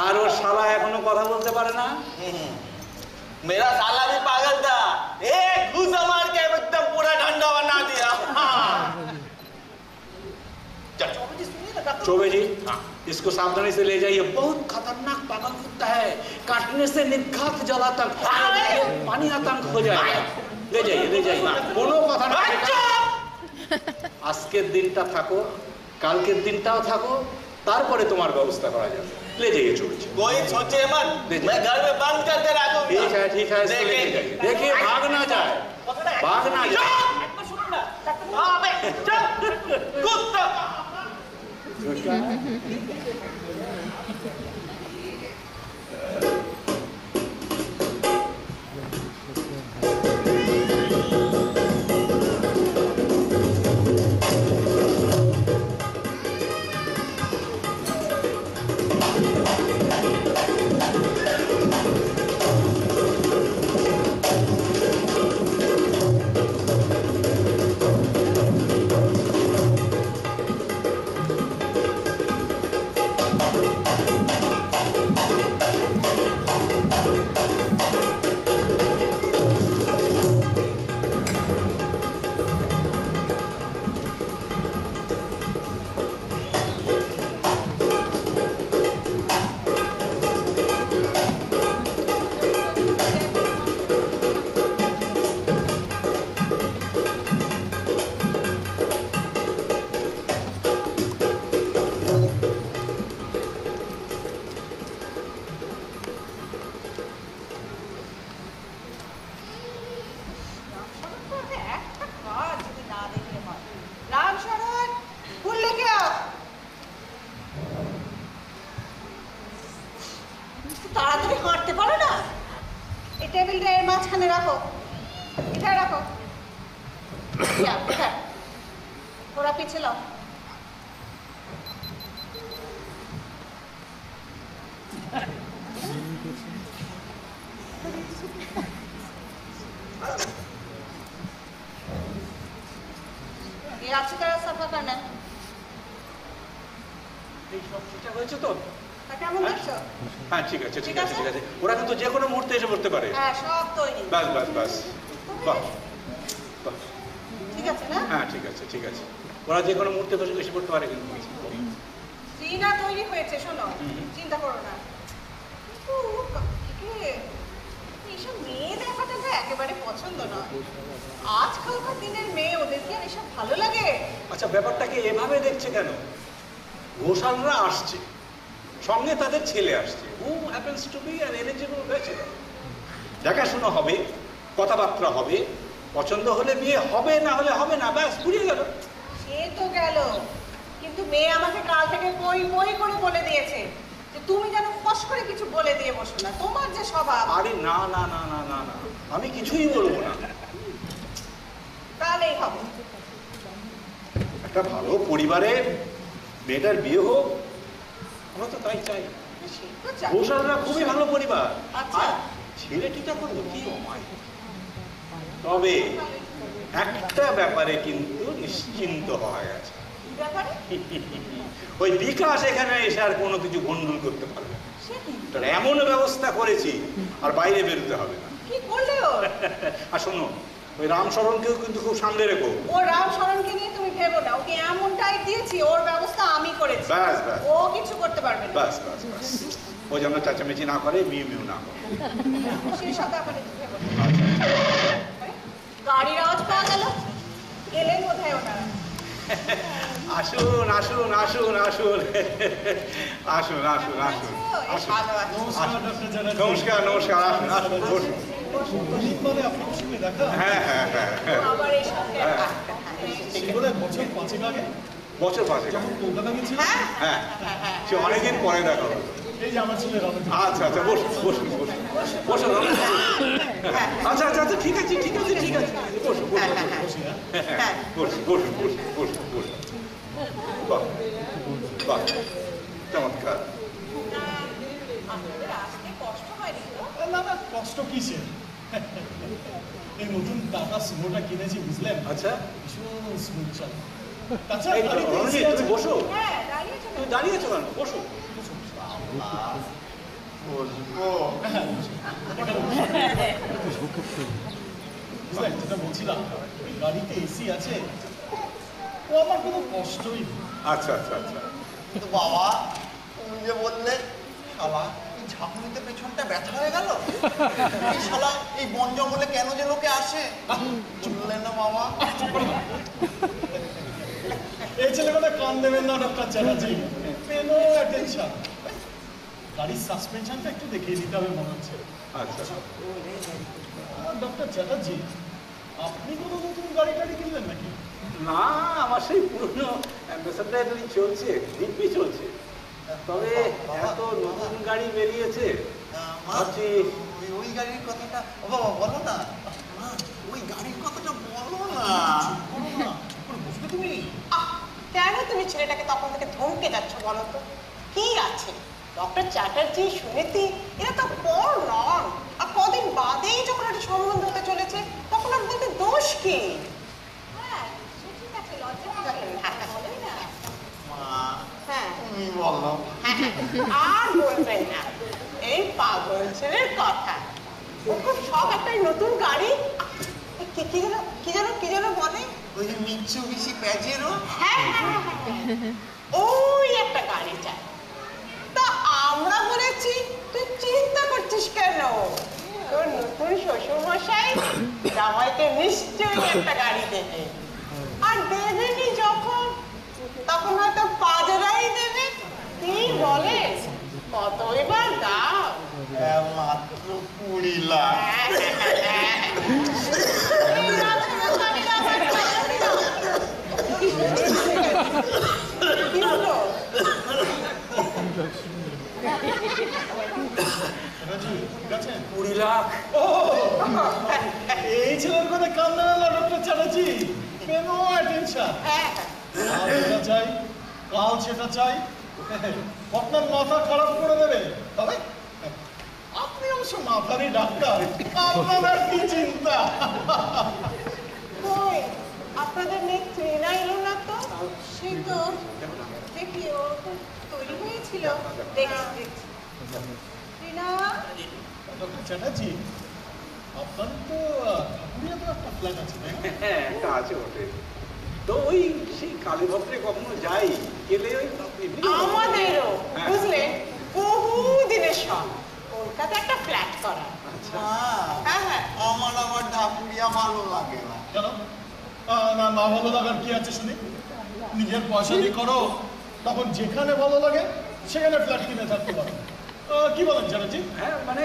আর ওর শালা এখনো কথা বলতে পারে না। मेरा साला भी पागल था, एक घूसा मार के एकदम पूरा ठंडा बना दिया। চৌবে জি, শুনিয়ে না, ডাক্তার चौबे जी इसको सावधानी से ले जाइए, बहुत खतरनाक पागल कुत्ता है, काटने से निर्घात जलातंक पानी आतंक हो जाएगा। ले जाइए कोनो कथा ना। আজকের দিনটা থাকো, কালকের দিনটাও থাকো, তারপরে তোমার ব্যবস্থা করা যাবে। ले जाइए चौबे जी। कोई सोचे मत, मैं घर में बंद करके रखूंगा। ठीक है इसको लेके जाइए। देखिए भाग ना जाए। कुत्ता তাড়াতাড়ি হাঁটতে পারো না? এই টেবিলটা এর মাঝখানে রাখো, এটা রাখো। ওরা পিছে লাও। ये अच्छी तरह सफा करना। এই সব ঠিকঠাক হয়েছে তো? কেমন দেখছো? হ্যাঁ ঠিক আছে ঠিক আছে ঠিক আছে। ওরা কিন্তু যে কোনো মুহূর্তে এসে পড়তে পারে। হ্যাঁ সব তৈরি। বাস বাহ ঠিক আছে না? হ্যাঁ ঠিক আছে ঠিক আছে। ওরা যে কোনো মুহূর্তে এসে পড়তে পারে কিন্তু। সিনা তৈরি হয়েছে, শোনো চিন্তা করো না। এইসব মেয়ে দেখাটা তো একেবারে পছন্দ নয়। আজকালকার দিনের মেয়ে, ওদেরকে আর এসব ভালো লাগে? আচ্ছা ব্যাপারটাকে এভাবে দেখছে কেন? ঘোষালরা আসছে, সঙ্গে তাদের ছেলে আসছে, who happens to be an eligible bachelor. দেখাশোনা হবে, কথাবার্তা হবে, পছন্দ হলে বিয়ে হবে, না হলে হবে না, ব্যাস পুড়িয়ে গেল। সে তো গেল, কিন্তু মেয়ে আমাকে কাল থেকে বই করে বলে দিয়েছে যে তুমি যেন ফস করে কিছু বলে দিয়ে বসো না, তোমার যে স্বভাব। আরে না না না না না না, আমি কিছুই বলবো না। তাহলেই হবে। একটা ভালো পরিবারে মেয়েটার বিয়ে হোক, আমরা তো তাই চাই। ঘোষালরা খুবই ভালো পরিবার, আর ছেলেটিটা করলো কি অমায়। তবে একটা ব্যাপারে কিন্তু নিশ্চিন্ত হওয়া গেছে, ওই বিকাশ এখানে এসে আর কোনো কিছু গন্ডগোল করতে পারবে না। এমন ব্যবস্থা করেছি আর বাইরে বেরোতে হবে না। কি করলে ও? আর শোনো, ওই রামশরণকেও কিন্তু খুব সামনে রেখো। ও রামশরণকে নিয়ে তুমি ভেবো না, ওকে এমনটাই দিয়েছি, ওর ব্যবস্থা আমি করেছি। ব্যাস ব্যাস, ও কিছু করতে পারবে না। ব্যাস ব্যাস ব্যাস, ও যেন চাচামেচি না করে, মিউ মিউ না করে। সেসব ব্যাপারে ভেবো না। গাড়ির আওয়াজ পাওয়া গেল, এলেন কোথায় ওনারা? আসুন আসুন আসুন আসুন আসুন আসুন আসুন। নমস্কার নমস্কার, আসুন আসুন বসুন। হ্যাঁ হ্যাঁ হ্যাঁ হ্যাঁ, বছর 5 হ্যাঁ, সে অনেকদিন পরে দেখা হলো। আচ্ছা আচ্ছা বসুন বসুন বসুন বসুন। আচ্ছা আচ্ছা আচ্ছা ঠিক আছে ঠিক আছে ঠিক আছে, বসুন বসুন বসুন বসুন বসুন বসুন। বাহ বাহ, চমৎকার। না না, কষ্ট কিসে? এই নতুন টাটা সুমোটা কিনেছি, বুঝলেন? আচ্ছা, ভীষণ স্মুথ চলে। তুমি বসো, তুমি দাঁড়িয়ে আছো কেন? বসো। বুঝলেন যেটা বলছিলাম, গাড়িতে এসি আছে, ও আমার কোনো কষ্টই নেই। আচ্ছা আচ্ছা আচ্ছা, কিন্তু বাবা তুমি যে বললে শালা এই ঝাঁকুনিতে পেছনটা ব্যথা হয়ে গেল, এই শালা এই বন জঙ্গলে কেন যে লোকে আসে বললেন না বাবা? এই ছেলেগুলো কান দেবেন না ডক্টর চ্যাটার্জি, পেনো অ্যাটেনশন। গাড়ির সাসপেনশনটা একটু দেখিয়ে দিতে হবে মনে হচ্ছে। আচ্ছা ডক্টর চ্যাটার্জি, আপনি কোনো নতুন গাড়ি টাড়ি কিনলেন নাকি? না, আমার সেই পুরনো অ্যাম্বাসেডারই চলছে, দিব্যি চলছে। তবে এত নতুন গাড়ি বেরিয়েছে ভাবছি ওই গাড়ির কথাটা বাবা বলো না, ওই গাড়ির কথাটা বলো না। বুঝবে তুমি কেন তুমি ছেলেটাকে তখন থেকে ধমকে যাচ্ছ বলো তো? কি আছে ডক্টর চ্যাটার্জি, সুনীতি এরা তো পর নন। আর কদিন বাদেই যখন একটা সম্বন্ধ হতে চলেছে তখন আর বলতে দোষ কি? হ্যাঁ সে ঠিক আছে, লজ্জা বলোই না। হ্যাঁ তুমি বলো। আর বলবেন না এই পাগল ছেলের কথা। ও খুব শখ একটা নতুন গাড়ি, কি যেন বলে, ওই যে মিৎসুবিশি প্যাজেরো। হ্যাঁ হ্যাঁ হ্যাঁ, ওই একটা গাড়ি চাই। তা আমরা বলেছি তুই চিন্তা করছিস কেন? তোর নতুন শ্বশুর মশাই জামাইকে নিশ্চয়ই একটা গাড়ি দেবে, আর দেবেনি যখন তখন হয়তো পাজরাই দেবে। কি বলে কত এবার দাম? মাত্র 20 লাখ। কি হলো? ঠিক আছে 20 লাখ। এই ছেলের কথা কান দেবেন না ডক্টর চ্যাটার্জি, পেনো অ্যাটেনশন। আজ এটা চাই, কাল সেটা চাই, আপনার মাথা খারাপ করে দেবে। তবে আপনি অবশ্য মাথারই ডাক্তার, আপনার আর কি চিন্তা। কই আপনাদের মেয়ে ট্রেনা এলো না তো? সে তো দেখি ও তো তৈরি হয়েছিল, দেখছি। রিনা, ডক্টর চ্যাটার্জি, আপনার তো ঠাকুরিয়াতে একটা ফ্ল্যাট আছে তাই না? হ্যাঁ একটা আছে ওঠে তো, ওই সেই কালীভদ্রে কখনো যাই, গেলে ওই আমাদেরও হ্যাঁ। বুঝলেন বহু দিনের শখ কলকাতা একটা ফ্ল্যাট করা। হ্যাঁ হ্যাঁ, আমার আবার ঢাকুরিয়া ভালো লাগে না। কেন? না না ভালো লাগার কি আছে শুনি? নিজের পয়সা দিয়ে করো, তখন যেখানে ভালো লাগে সেখানে ফ্ল্যাট কিনে থাকতে পারো। কি বলেন চ্যাটার্জি? হ্যাঁ মানে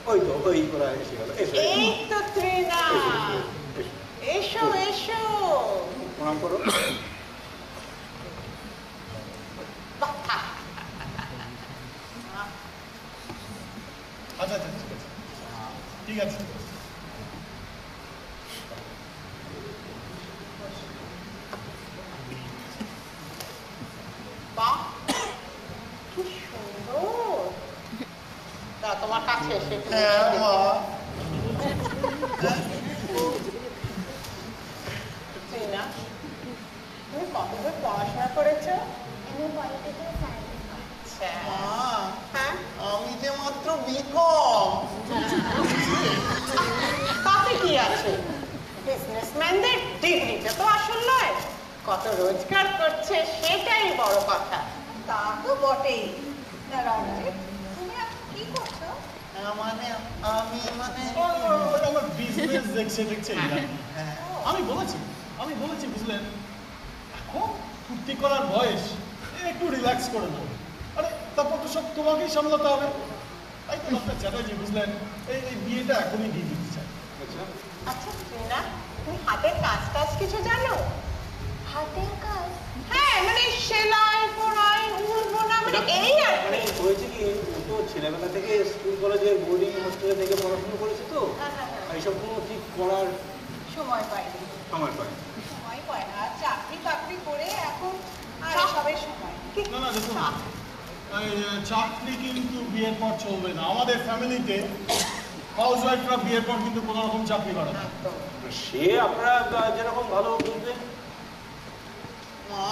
ওই তো ওই করা এসে গেল। এই তো ট্রেনা, এসো এসো, প্রণাম করো। আচ্ছা আচ্ছা ঠিক আছে, ঠিক আছে। বাহ কি সুন্দর। তা তোমার কাছে এসে একটু হ্যাঁ বসে মা। দেখি। না তুমি কতদূর পড়াশোনা করেছো? আমি পলিটিক্যাল সায়েন্স। আচ্ছা মা, হ্যাঁ, আমি যে মাত্র বিকম। তাতে কি আছে? বিজনেসম্যানদের ডিগ্রিটা তো আসল নয়, কত রোজগার করছে সেটাই বড় কথা। তা তো বটেই। না রঞ্জিত, তুমি এখন কি করছো? মানে আমি মানে আমার বিজনেস দেখছে আমি বলেছি বুঝলেন, এখন ফুর্তি করার বয়স, একটু রিল্যাক্স করে নাও। আরে তারপর তো সব তোমাকেই সামলাতে হবে। তাই তো ডক্টর চ্যাটার্জি বুঝলেন, এই বিয়েটা এখনই দিয়ে দিতে চাই। আচ্ছা ট্রিনা, তুমি হাতের কাজ কিছু জানো? হাতের কাজ? হ্যাঁ মানে সেলাই পড়াই উল বোনা মানে এই আর মানে কি। হয়েছে কি, ও তো ছেলেবেলা থেকে স্কুল কলেজের বোর্ডিং হোস্টেলে থেকে পড়াশোনা করেছে তো, এইসব কোনো ঠিক করার সময় পাইনি। সময় পায়। সময় পায় না, চাকরি বাকরি করে এখন আর সবের সময়। না না দেখুন, এই চাকরি কিন্তু বিয়ের পর চলবে না। আমাদের ফ্যামিলিতে হাউস ওয়াইফরা বিয়ের পর কিন্তু কোনো রকম চাকরি করে না। সে আপনারা যেরকম ভালো বুঝবেন। মা,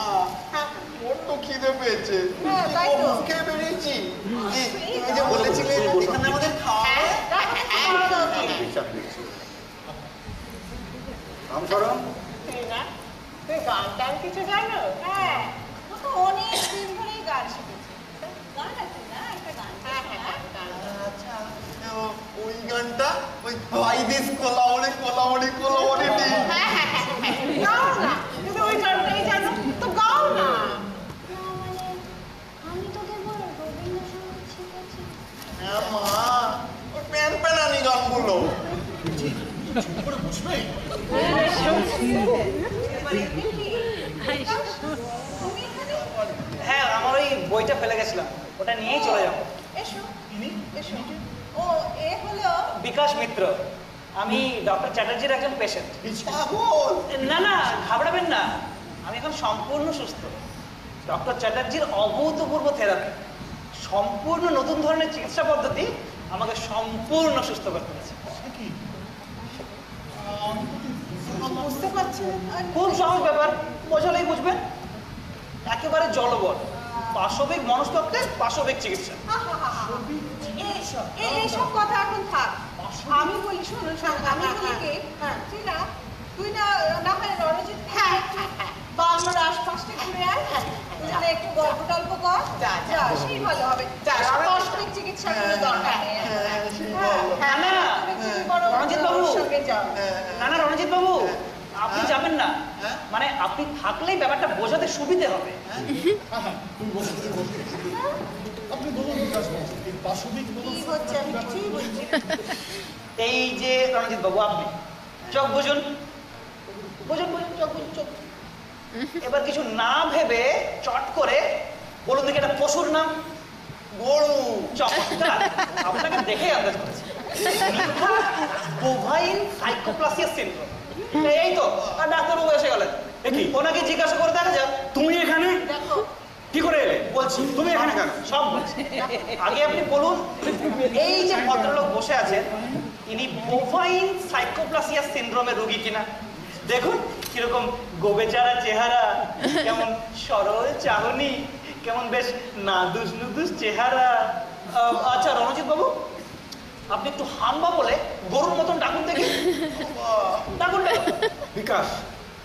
ওর তো খিদে পেয়েছে। হ্যাঁ, তাই তো। ও খেয়ে বেরিয়েছি। তুমি যে বলেছিলে এখানে আমাদের খাওয়া হবে। রামচরণ, ট্রিনা, তুমি গান টান কিছু জানো? হ্যাঁ, ও তো অনেক দিন ধরেই গান শিখেছে। গান আছে না, একটা গান। আচ্ছা ওই গানটা ওই ভাই দিস কোলামনি কোলামনি কোলামনি গাও না, তুমি ওই গানটাই জানো তো গাও না। না মানে আমি তো কেবল রবীন্দ্রসঙ্গীত শিখেছি। হ্যাঁ মা ওই প্যান প্যানানি গানগুলো। চুপ করে বসবে? হ্যাঁ, আমার ওই বইটা ফেলে গেছিলাম, ওটা নিয়েই চলে যাবো। এসো ইনি? এসো। ও এ হলো বিকাশ মিত্র, আমি ডক্টর চ্যাটার্জির একজন পেশেন্ট। পাগল। না না, ঘাবড়াবেন না, আমি এখন সম্পূর্ণ সুস্থ। ডক্টর চ্যাটার্জির অভূতপূর্ব থেরাপি, সম্পূর্ণ নতুন ধরনের চিকিৎসা পদ্ধতি আমাকে সম্পূর্ণ সুস্থ করে ফেলেছে। সে কি? বুঝতে পারছি না। খুব সহজ ব্যাপার, বোঝালেই বুঝবেন। একেবারে জলবল, পাশবিক মনস্তত্ত্বের পাশবিক চিকিৎসা। এইসব কথা এখন থাক। আমি বলি শোনো, আমি বলি কি, তুই না হয় রণজিৎ বাংলার আশপাশটা ঘুরে আয়, ওখানে একটু গল্প টল্প কর, সেই ভালো হবে। পাশবিক চিকিৎসাগুলো দরকার নেই। রণজিৎ বাবু, না না রণজিৎ বাবু, আপনি যাবেন না, মানে আপনি থাকলেই ব্যাপারটা বোঝাতে সুবিধে হবে। তুমি বসো, তুমি বসো। আপনি বলুন বিকাশ বাবু, এই পাশবিক বলুন। কি হচ্ছে আমি কিছুই বুঝছি না। এই যে রণজিৎ বাবু, আপনি চোখ বুঝুন, বুঝুন বুঝুন, চোখ বুঝুন, চোখ। এবার কিছু না ভেবে চট করে বলুন দেখি একটা পশুর নাম। গরু। চমৎকার, আপনাকে দেখেই আন্দাজ করেছি। Bovine psychoplasia syndrome. এই তো, আর ডাক্তারবাবু এসে গেলেন। দেখি ওনাকে জিজ্ঞাসা করে দেখা যাক। তুমি এখানে দেখো কি করে এলে? বলছি, তুমি এখানে কেন? সব বলছি। আগে আপনি বলুন, এই যে ভদ্রলোক বসে আছেন, ইনি বোভাইন সাইকোপ্লাসিয়া সিনড্রোমের রোগী কিনা। দেখুন কিরকম গোবেচারা চেহারা, কেমন সরল চাহনি, কেমন বেশ নাদুস নুদুস চেহারা। আচ্ছা রণজিৎ বাবু, আপনি একটু হাম্বা বলে গরুর মতন ডাকুন দেখি। ডাকুন ডাকুন, বিকাশ,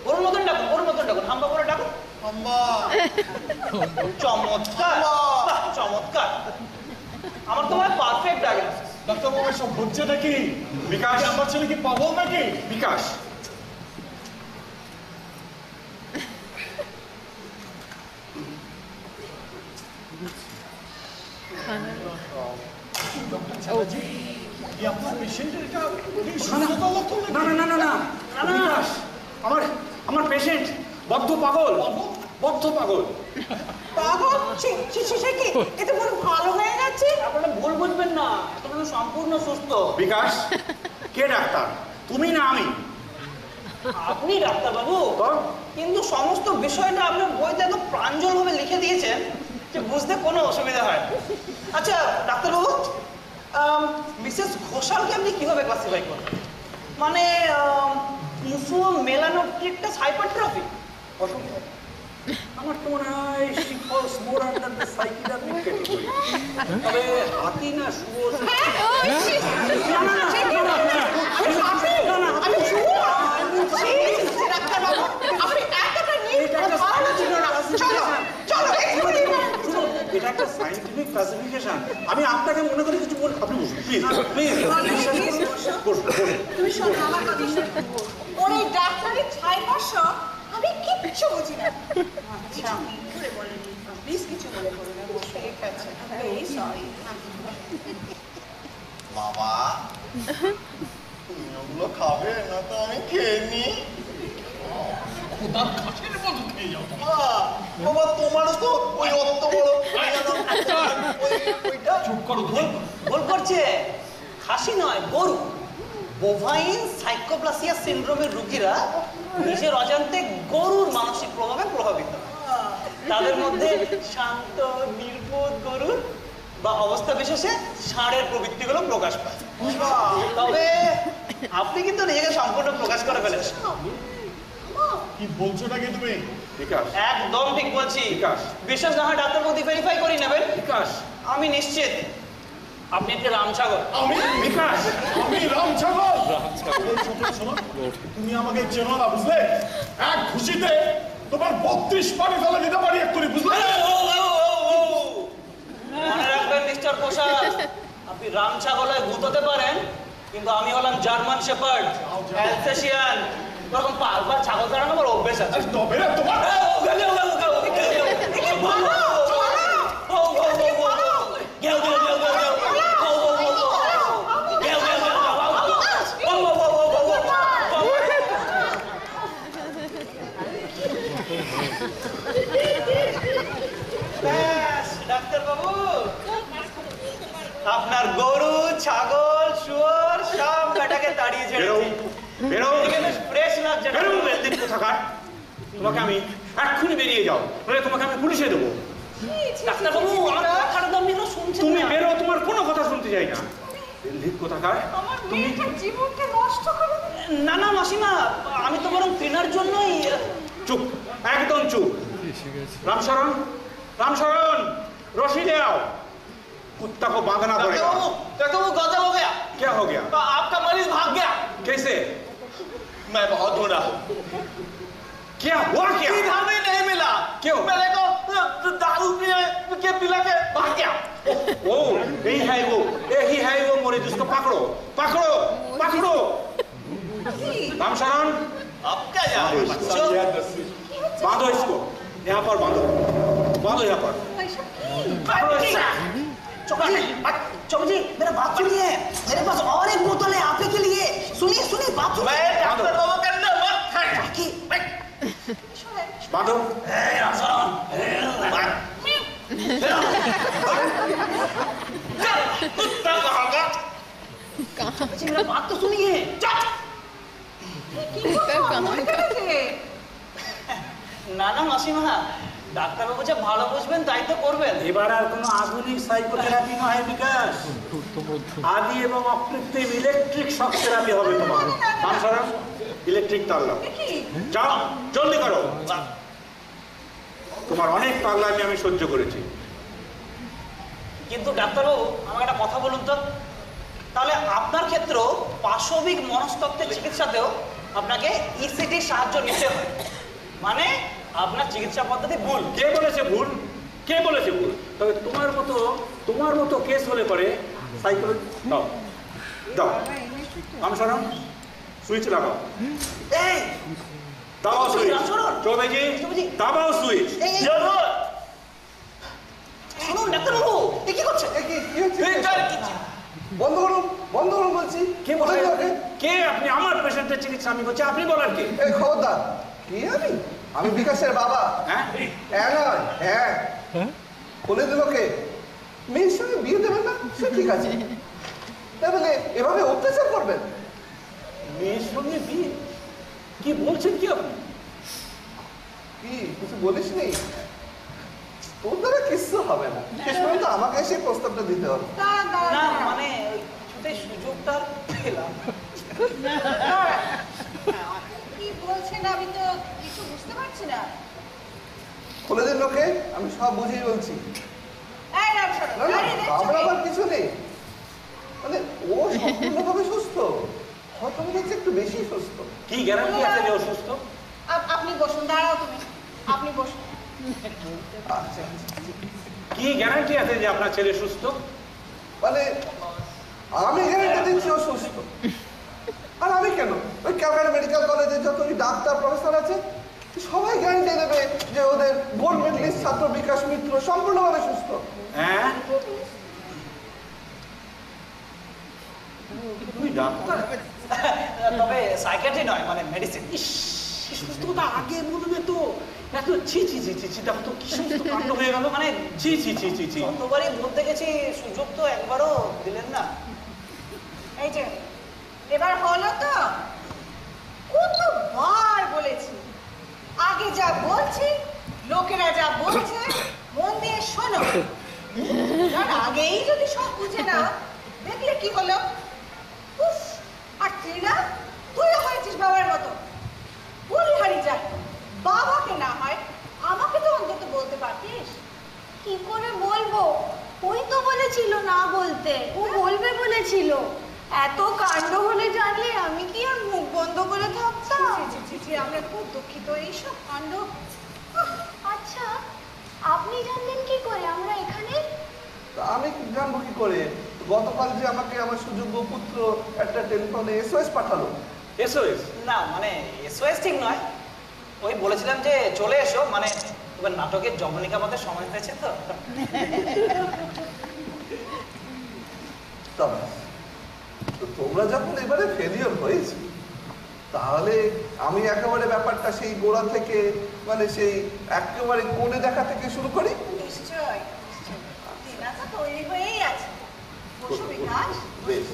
গরুর মতন ডাকুন, গরুর মতন ডাকুন, হাম্বা বলে ডাকুন। চমৎকার, বাহ, চমৎকার। আমার তো মনে হয় পারফেক্ট ডায়াগনোসিস। ডাক্তারবাবু সব হচ্ছে নাকি? বিকাশ, আমার ছেলে কি পাগল নাকি? বিকাশ, ডক্টর চ্যাটার্জি, এই আপনার পেশেন্টের এটা সুস্থতার লক্ষণ নাকি? না না না না না, বিকাশ, আমার পেশেন্ট বদ্ধ পাগল, বদ্ধ পাগল। পাগল? সে কি? এতে পুরো ভালো হয়ে যাচ্ছে। আপনারা ভুল বুঝবেন না, এখন সম্পূর্ণ সুস্থ। বিকাশ, কে ডাক্তার, তুমি না আমি? আপনি ডাক্তার বাবু, কিন্তু সমস্ত বিষয়টা আপনার বইতে এত প্রাঞ্জলভাবে লিখে দিয়েছেন যে বুঝতে কোনো অসুবিধা হয় না। আচ্ছা ডাক্তার বাবু, মিসেস ঘোষালকে আপনি কিভাবে ক্লাসিফাই করবেন? মানে মেলানোট্রিকটাস হাইপারট্রফি? অসম্ভব। আমার তো মনে হয় she falls more under the psychiatric category। তবে হাতি না শুয়োর, এটা একটা সায়েন্টিফিক ক্লাসিফিকেশন। আমি আপনাকে মনে করি কিছু বল, আপনি বসুন প্লিজ, প্লিজ তুমি শোনো আমার কথা শোনো। ওর এই ডাক্তারের ছাই বর্ষ আমি কিচ্ছু বুঝি না। আচ্ছা করে বলেন প্লিজ, কিছু মনে করো না। ঠিক আছে, এই সরি বাবা, তুমি ওগুলো খাবে না তো আমি খেয়ে নি। খোদার খাসির মতো খেয়ে যাও। বাবা তোমারও তো ওই অত বড় ওইটা। চুপ করো, ভুল করছে, খাসি নয় গরু। বোভাইন সাইকোপ্লাসিয়া সিনড্রোমের রোগীরা নিজের অজান্তে গরুর মানসিক প্রভাবে প্রভাবিত হয়। তাদের মধ্যে শান্ত নির্বোধ গরুর বা অবস্থা বিশেষে ষাঁড়ের প্রবৃত্তিগুলো প্রকাশ পায়। তবে আপনি কিন্তু নিজেকে সম্পূর্ণ প্রকাশ করে ফেলেছেন। কি বলছোটা কি তুমি? বিকাশ, একদম ঠিক বলছি। বিকাশ, বিশ্বাস না হয় ডাক্তার বৌদি ভেরিফাই করে নেবেন। বিকাশ, আমি নিশ্চিত আপনি একটি রামছাগল। আমি বিকাশ, আমি রামছাগল? শোনো, তুমি আমাকে চেনো না বুঝলে? এক খুশিতে তোমার 32 পানি ফেলে দিতে পারি এক্ষুনি, বুঝলে? মনে রাখবেন মিস্টার প্রসাদ, আপনি রাম ছাগলে ভূত হতে পারেন, কিন্তু আমি হলাম জার্মান শেপার্ড, অ্যালসেশিয়ান। এরকম পালবার ছাগল তাড়ানো আমার অভ্যেস আছে। তবে না তোমার ডাক্তারবাবু, আপনার গরু, ছাগল, শুয়োর সব কাটাকে তাড়িয়ে ছেড়েছি। ফ্রেশ লাগছে। কোথাকার, তোমাকে আমি এক্ষুনি বেরিয়ে যাও, নইলে তোমাকে আমি পুলিশে দেবো। ডাক্তারবাবু, আমার কথাটা তো আপনি এখনো শুনছেন তুমি না। বেরো, তোমার কোনো কথা শুনতে চাই না। কোথাকার তুমি? জীবনকে নষ্ট করে না না মাসিমা, আমি তো বরং ট্রেনার জন্যই। চুপ, একদম চুপ। रामशरण, रामशरण, रोशनी ले आओ। कुत्ता को बांधना पड़ेगा। डॉक्टर वो गजब हो गया। क्या हो गया? तो आपका मरीज भाग गया। कैसे? मैं बहुत ढूंढा। क्या हुआ क्या? इधर भी नहीं मिला। क्यों? मेरे को दारू पिला के भाग गया। ओ, यही है वो मरीज, उसको पकड़ो, पकड़ो, पकड़ो। रामशरण, अब क्या जाए? बांधो इसको, यहाँ पर बांधो, बांधो यहाँ पर। चौबे जी, मेरा बात सुनिए, मेरे पास और एक बोतल है आप ही के लिए। सुनिए सुनिए, बात सुनिए। मैं डॉक्टर बाबू के अंदर मत खाए। बांधो। रामशरण, कुत्ता कहाँगा? मेरा बात तो सुनिए। না না মাসিমা, ডাক্তারবাবু যে ভালো বুঝবেন তাই তো করবেন। এবার আর কোনো আধুনিক সাইকোথেরাপি নয় বিকাশ, আদি এবং অকৃত্রিম ইলেকট্রিক শক থেরাপি হবে তোমার। রামশরণ, ইলেকট্রিক তার লাও, যাও জলদি করো। তোমার অনেক পাগলামি আমি সহ্য করেছি। কিন্তু ডাক্তারবাবু, আমাকে একটা কথা বলুন তো, তাহলে আপনার ক্ষেত্রেও পাশবিক মনস্তত্ত্বের চিকিৎসাতেও আপনাকে ইসিটির সাহায্য নিতে হয়, মানে আপনার চিকিৎসা পদ্ধতি ভুল। কে বলেছে ভুল? কে বলেছে ভুল? তবে তোমার মতো কেস হলে পরে সাইকোলজি দাও দাও। রামশরণ, সুইচ লাগাও। এই দাও সুইচ। চৌধুরী, দাবাও সুইচ। শুনুন ডাক্তারবাবু, এ কি করছে? বন্ধ করুন, বন্ধ করুন বলছি। কে বলে? কে আপনি? আমার পেশেন্টের চিকিৎসা আমি করছি, আপনি বলার কে? এই খবরদার, কি আমি বিকাশের বাবা। হ্যাঁ নয়, হ্যাঁ। বলে দিল কে? মেয়ের সঙ্গে বিয়ে দেবেন না, সে ঠিক আছে, তাহলে এভাবে অত্যাচার করবেন? মেয়ের সঙ্গে বিয়ে? কি বলছেন কি আপনি? কি কিছু বলিস নি? তোর দ্বারা কিছু হবে না, শেষ পর্যন্ত আমাকে এসে প্রস্তাবটা দিতে হবে। না মানে কিছুতেই সুযোগটা পেলাম। কি বলছেন আমি তো কিছু বুঝতে পারছি না। খুলে দিন লোকে, আমি সব বুঝিয়ে বলছি। আমরা আবার কিছু নেই, মানে ও সম্পূর্ণভাবে সুস্থ, হয়তো মনে হচ্ছে একটু বেশি সুস্থ। কি গ্যারান্টি আছে যে ও সুস্থ? আপনি বসুন, দাঁড়াও তুমি, আপনি বসুন। আচ্ছা, কি গ্যারান্টি আছে যে আপনার ছেলে সুস্থ? মানে আমি গ্যারান্টি দিচ্ছি ও সুস্থ। আর আমি কেন, ওই ক্যালকাটা মেডিকেল কলেজে যত ডাক্তার প্রফেসর আছে সবাই গ্যারান্টি দেবে যে ওদের গোল্ড মেডেলিস্ট ছাত্র বিকাশ মিত্র সম্পূর্ণভাবে সুস্থ। হ্যাঁ, তুমি ডাক্তার? তবে সাইকিয়াট্রি নয়, মানে মেডিসিন। সুস্থতা আগে বলবে তো। এত ছি ছি ছি ছি ছি, দেখো তো কি সমস্ত কাণ্ড হয়ে গেল। মানে ছি ছি ছি ছি ছি। যতবারই বলতে গেছি সুযোগ তো একবারও দিলেন না। এই যে এবার হলো তো, কতবার বলেছি, আগে যা বলছি লোকেরা যা বলছে মন দিয়ে শোনো। আগেই যদি সব বুঝে না দেখলে কি হলো? উফ, আর তুই না, তুইও হয়েছিস বাবার মতো। বলিহারি যা, বাবাকে না হয় আমাকে তো অন্তত বলতে পারতিস। কি করে বলবো? ওই তো বলেছিল না বলতে, ও বলবে বলেছিল। এত কাণ্ড হলে জানলে আমি কি আর মুখ বন্ধ করে থাকতাম? আমরা খুব দুঃখিত এইসব কাণ্ড। আচ্ছা আপনি জানলেন কি করে আমরা এখানে? তা আমি জানবো কি করে? গতকাল যে আমাকে আমার সুযোগ্য পুত্র একটা টেলিফোনে এসওএস পাঠালো। এসওএস? না মানে এসওএস ঠিক নয়, ওই বলেছিলাম যে চলে এসো, মানে এবার নাটকের জবনিকা মতে সময় হয়েছে তো। তো তোমরা যখন এবারে ফেলিওর হয়েছে, তাহলে আমি একেবারে ব্যাপারটা সেই গোড়া থেকে, মানে সেই একেবারে কোণে দেখা থেকে শুরু করি। নিশ্চয় দিনাটা তৈরি হয়েই আছে। বসো বিকাশ। বেশ।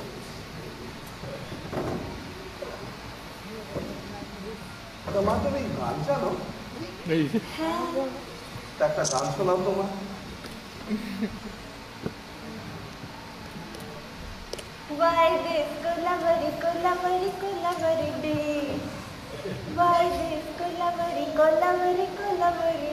তোমার তুমি গান জানো? তা একটা গান শোনাও তোমার। Why this Kolaveri Kolaveri Kolaveri day? Why this Kolaveri Kolaveri Kolaveri